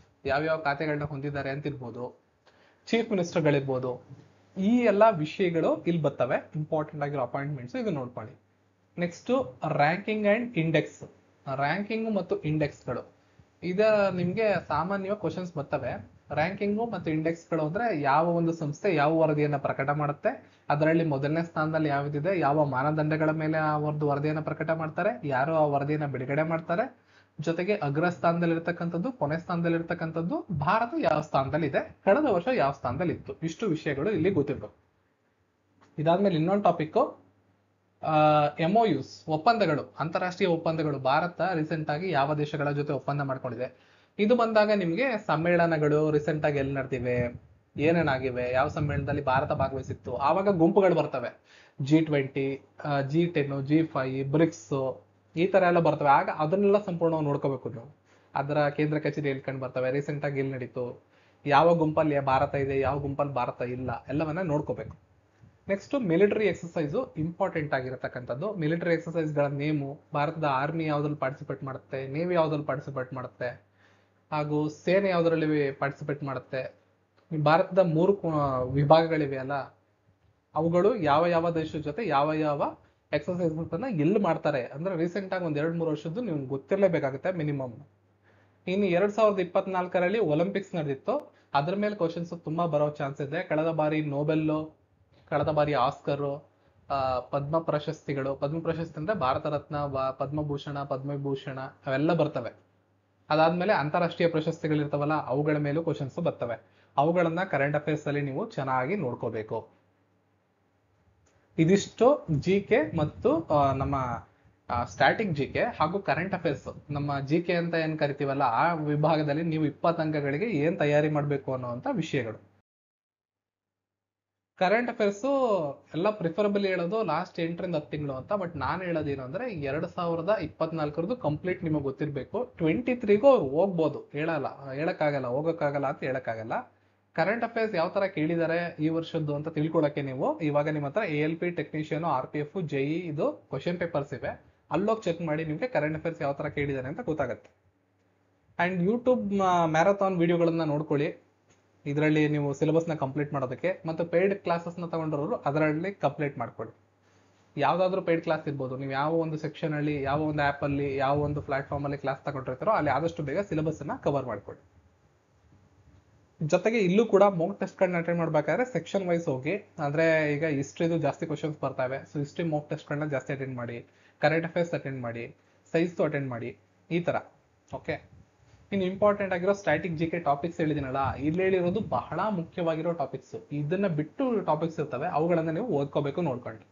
ಯಾವ್ಯಾವ ಖಾತೆಗಳನ್ನ ಹೊಂದಿದ್ದಾರೆ ಅಂತ ಇರ್ಬೋದು, ಚೀಫ್ ಮಿನಿಸ್ಟರ್ಗಳಿರ್ಬೋದು. ಈ ಎಲ್ಲಾ ವಿಷಯಗಳು ಇಲ್ಲಿ ಬರ್ತವೆ, ಇಂಪಾರ್ಟೆಂಟ್ ಆಗಿರೋ ಅಪಾಯಿಂಟ್ಮೆಂಟ್ಸ್, ಇದು ನೋಡ್ಕೊಳ್ಳಿ. Next ranking and index. Ranking ಮತ್ತು ಇಂಡೆಕ್ಸ್ಗಳು ಇದ ನಿಮ್ಗೆ ಸಾಮಾನ್ಯವಾಗಿ ಕ್ವಶನ್ಸ್ ಬರ್ತವೆ. ರ್ಯಾಂಕಿಂಗು ಮತ್ತು ಇಂಡೆಕ್ಸ್ಗಳು ಅಂದ್ರೆ ಯಾವ ಒಂದು ಸಂಸ್ಥೆ ಯಾವ ವರದಿಯನ್ನ ಪ್ರಕಟ ಮಾಡುತ್ತೆ, ಅದರಲ್ಲಿ ಮೊದಲನೇ ಸ್ಥಾನದಲ್ಲಿ ಯಾವ್ದಿದೆ, ಯಾವ ಮಾನದಂಡಗಳ ಮೇಲೆ ಆ ಒಂದು ವರದಿಯನ್ನ ಪ್ರಕಟ ಮಾಡ್ತಾರೆ, ಯಾರು ಆ ವರದಿಯನ್ನ ಬಿಡುಗಡೆ ಮಾಡ್ತಾರೆ, ಜೊತೆಗೆ ಅಗ್ರ ಸ್ಥಾನದಲ್ಲಿ ಇರ್ತಕ್ಕಂಥದ್ದು, ಕೊನೆ ಸ್ಥಾನದಲ್ಲಿ ಇರ್ತಕ್ಕಂಥದ್ದು, ಭಾರತ ಯಾವ ಸ್ಥಾನದಲ್ಲಿ ಇದೆ, ಕಳೆದ ವರ್ಷ ಯಾವ ಸ್ಥಾನದಲ್ಲಿ ಇತ್ತು, ಇಷ್ಟು ವಿಷಯಗಳು ಇಲ್ಲಿ ಗೊತ್ತಿರ್ಬೇಕು. ಇದಾದ್ಮೇಲೆ ಇನ್ನೊಂದು ಟಾಪಿಕ್, MOUs, ಒಪ್ಪಂದಗಳು, ಅಂತಾರಾಷ್ಟ್ರೀಯ ಒಪ್ಪಂದಗಳು. ಭಾರತ ರೀಸೆಂಟ್ ಆಗಿ ಯಾವ ದೇಶಗಳ ಜೊತೆ ಒಪ್ಪಂದ ಮಾಡ್ಕೊಂಡಿದೆ, ಇದು ಬಂದಾಗ ನಿಮ್ಗೆ ಸಮ್ಮೇಳನಗಳು ರೀಸೆಂಟ್ ಆಗಿ ಎಲ್ಲಿ ನಡೆದಿವೆ, ಏನೇನಾಗಿವೆ, ಯಾವ ಸಮ್ಮೇಳನದಲ್ಲಿ ಭಾರತ ಭಾಗವಹಿಸಿತ್ತು, ಆವಾಗ ಗುಂಪುಗಳು ಬರ್ತವೆ. G20, G10, G5, ಬ್ರಿಕ್ಸ್, ಈ ತರ ಎಲ್ಲ ಬರ್ತವೆ. ಆಗ ಅದನ್ನೆಲ್ಲ ಸಂಪೂರ್ಣವಾಗಿ ನೋಡ್ಕೋಬೇಕು ನೀವು. ಅದರ ಕೇಂದ್ರ ಕಚೇರಿ ಎಲ್ಲಿ ಕಂಡು ಬರ್ತವೆ, ರೀಸೆಂಟ್ ಆಗಿ ಎಲ್ಲಿ ನಡೀತು, ಯಾವ ಗುಂಪಲ್ಲಿ ಭಾರತ ಇದೆ, ಯಾವ ಗುಂಪಲ್ಲಿ ಭಾರತ ಇಲ್ಲ, ಎಲ್ಲವನ್ನ ನೋಡ್ಕೋಬೇಕು. ನೆಕ್ಸ್ಟ್ ಮಿಲಿಟರಿ ಎಕ್ಸಸೈಸು ಇಂಪಾರ್ಟೆಂಟ್ ಆಗಿರತಕ್ಕಂಥದ್ದು. ಮಿಲಿಟರಿ ಎಕ್ಸಸೈಸ್ಗಳ ನೇಮು, ಭಾರತದ ಆರ್ಮಿ ಯಾವ್ದ್ರಲ್ಲಿ ಪಾರ್ಟಿಸಿಪೇಟ್ ಮಾಡುತ್ತೆ, ನೇವಿ ಯಾವ್ದ್ರಲ್ಲಿ ಪಾರ್ಟಿಸಿಪೇಟ್ ಮಾಡುತ್ತೆ, ಹಾಗೂ ಸೇನೆ ಯಾವ್ದ್ರಲ್ಲಿ ಪಾರ್ಟಿಸಿಪೇಟ್ ಮಾಡುತ್ತೆ, ಭಾರತದ 3 ವಿಭಾಗಗಳಿವೆ ಅಲ್ಲ, ಅವುಗಳು ಯಾವ ಯಾವ ದೇಶದ ಜೊತೆ ಯಾವ ಯಾವ ಎಕ್ಸಸೈಸ್ ಅನ್ನ ಎಲ್ಲಿ ಮಾಡ್ತಾರೆ ಅಂದ್ರೆ ರೀಸೆಂಟ್ ಆಗಿ 1-2-3 ವರ್ಷದ್ದು ನೀವು ಗೊತ್ತಿರಲೇಬೇಕಾಗುತ್ತೆ ಮಿನಿಮಮ್. ಇನ್ನು 2024ರಲ್ಲಿ ಒಲಿಂಪಿಕ್ಸ್ ನಡೆದಿತ್ತು, ಅದ್ರ ಮೇಲೆ ಕ್ವಶನ್ಸ್ ತುಂಬಾ ಬರೋ ಚಾನ್ಸ್ ಇದೆ. ಕಳೆದ ಬಾರಿ ನೋಬೆಲ್, ಕಳೆದ ಬಾರಿ ಆಸ್ಕರ್, ಪದ್ಮ ಪ್ರಶಸ್ತಿಗಳು, ಪದ್ಮ ಪ್ರಶಸ್ತಿ ಅಂದ್ರೆ ಭಾರತ ರತ್ನ, ಪದ್ಮಭೂಷಣ, ಪದ್ಮವಿಭೂಷಣ ಅವೆಲ್ಲ ಬರ್ತವೆ. ಅದಾದ್ಮೇಲೆ ಅಂತಾರಾಷ್ಟ್ರೀಯ ಪ್ರಶಸ್ತಿಗಳಿರ್ತಾವಲ್ಲ, ಅವುಗಳ ಮೇಲೂ ಕ್ವಶನ್ಸ್ ಬರ್ತವೆ. ಅವುಗಳನ್ನ ಕರೆಂಟ್ ಅಫೇರ್ಸ್ ಅಲ್ಲಿ ನೀವು ಚೆನ್ನಾಗಿ ನೋಡ್ಕೋಬೇಕು. ಇದಿಷ್ಟು ಜಿ ಕೆ ಮತ್ತು ನಮ್ಮ ಸ್ಟ್ಯಾಟಿಕ್ ಜಿ ಕೆ ಹಾಗೂ ಕರೆಂಟ್ ಅಫೇರ್ಸ್. ನಮ್ಮ ಜಿ ಕೆ ಅಂತ ಏನ್ ಕರಿತೀವಲ್ಲ, ಆ ವಿಭಾಗದಲ್ಲಿ ನೀವು 20 ಅಂಕಗಳಿಗೆ ಏನ್ ತಯಾರಿ ಮಾಡ್ಬೇಕು ಅನ್ನುವಂತ ವಿಷಯಗಳು. ಕರೆಂಟ್ ಅಫೇರ್ಸ್ ಎಲ್ಲ ಪ್ರಿಫರಬಲಿ ಹೇಳೋದು ಲಾಸ್ಟ್ 8ರಿಂದ 10 ತಿಂಗಳು ಅಂತ. ಬಟ್ ನಾನು ಹೇಳೋದೇನು ಅಂದ್ರೆ 2024 ಕಂಪ್ಲೀಟ್ ನಿಮಗೆ ಗೊತ್ತಿರ್ಬೇಕು. 23ಗೂ ಅವ್ರು ಹೋಗ್ಬೋದು, ಹೇಳಕ್ಕಾಗಲ್ಲ, ಹೋಗಕ್ಕಾಗಲ್ಲ ಅಂತ ಹೇಳಕ್ಕಾಗಲ್ಲ. ಕರೆಂಟ್ ಅಫೇರ್ಸ್ ಯಾವ ತರ ಕೇಳಿದ್ದಾರೆ ಈ ವರ್ಷದ್ದು ಅಂತ ತಿಳ್ಕೊಳಕ್ಕೆ ನೀವು ಇವಾಗ ನಿಮ್ಮ ಹತ್ರ ALP ಟೆಕ್ನಿಷಿಯನ್, RPF, JE ಇದು ಕ್ವಶನ್ ಪೇಪರ್ಸ್ ಇವೆ, ಅಲ್ಲೋಗಿ ಚೆಕ್ ಮಾಡಿ ನಿಮ್ಗೆ ಕರೆಂಟ್ ಅಫೇರ್ಸ್ ಯಾವ ತರ ಕೇಳಿದ್ದಾರೆ ಅಂತ ಗೊತ್ತಾಗುತ್ತೆ. ಅಂಡ್ ಯೂಟ್ಯೂಬ್ ಮ್ಯಾರಥಾನ್ ವಿಡಿಯೋಗಳನ್ನ ನೋಡ್ಕೊಳ್ಳಿ, ಇದರಲ್ಲಿ ನೀವು ಸಿಲೆಬಸ್ನ ಕಂಪ್ಲೀಟ್ ಮಾಡೋದಕ್ಕೆ. ಮತ್ತು ಪೇಯ್ಡ್ ಕ್ಲಾಸಸ್ನ ತಗೊಂಡ್ರವರು ಅದರಲ್ಲಿ ಕಂಪ್ಲೀಟ್ ಮಾಡ್ಕೊಳ್ಳಿ. ಯಾವ್ದಾದ್ರು ಪೇಯ್ಡ್ ಕ್ಲಾಸ್ ಇರ್ಬೋದು, ನೀವು ಯಾವ ಒಂದು ಸೆಕ್ಷನ್ ಅಲ್ಲಿ, ಯಾವ ಒಂದು ಆ್ಯಪ್ ಅಲ್ಲಿ, ಯಾವ ಒಂದು ಪ್ಲಾಟ್ಫಾರ್ಮ್ ಅಲ್ಲಿ ಕ್ಲಾಸ್ ತಗೊಂಡಿರ್ತಾರೋ ಅಲ್ಲಿ ಆದಷ್ಟು ಬೇಗ ಸಿಲೆಬಸ್ ಅನ್ನ ಕವರ್ ಮಾಡ್ಕೊಳ್ಳಿ. ಜೊತೆಗೆ ಇಲ್ಲೂ ಕೂಡ ಮೋಕ್ ಟೆಸ್ಟ್ ಗಳನ್ನ ಅಟೆಂಡ್ ಮಾಡ್ಬೇಕಾದ್ರೆ ಸೆಕ್ಷನ್ ವೈಸ್ ಹೋಗಿ, ಅಂದ್ರೆ ಈಗ ಹಿಸ್ಟ್ರಿದು ಜಾಸ್ತಿ ಕ್ವಶನ್ಸ್ ಬರ್ತಾವೆ, ಸೊ ಹಿಸ್ಟ್ರಿ ಮೋಕ್ ಟೆಸ್ಟ್ ಗಳನ್ನ ಜಾಸ್ತಿ ಅಟೆಂಡ್ ಮಾಡಿ, ಕರೆಂಟ್ ಅಫೇರ್ಸ್ ಅಟೆಂಡ್ ಮಾಡಿ, ಸೈನ್ಸ್ ಅಟೆಂಡ್ ಮಾಡಿ, ಈ ತರ. ಓಕೆ, ಇನ್ನು ಇಂಪಾರ್ಟೆಂಟ್ ಆಗಿರೋ ಸ್ಟ್ಯಾಟಿಕ್ ಜಿ ಕೆ ಟಾಪಿಕ್ಸ್ ಹೇಳಿದಿನಲ್ಲ, ಇಲ್ಲಿ ಹೇಳಿರೋದು ಬಹಳ ಮುಖ್ಯವಾಗಿರೋ ಟಾಪಿಕ್ಸ್. ಇದನ್ನ ಬಿಟ್ಟು ಟಾಪಿಕ್ಸ್ ಇರ್ತವೆ, ಅವುಗಳನ್ನ ನೀವು ಓದ್ಕೋಬೇಕು ನೋಡ್ಕೊಂಡು.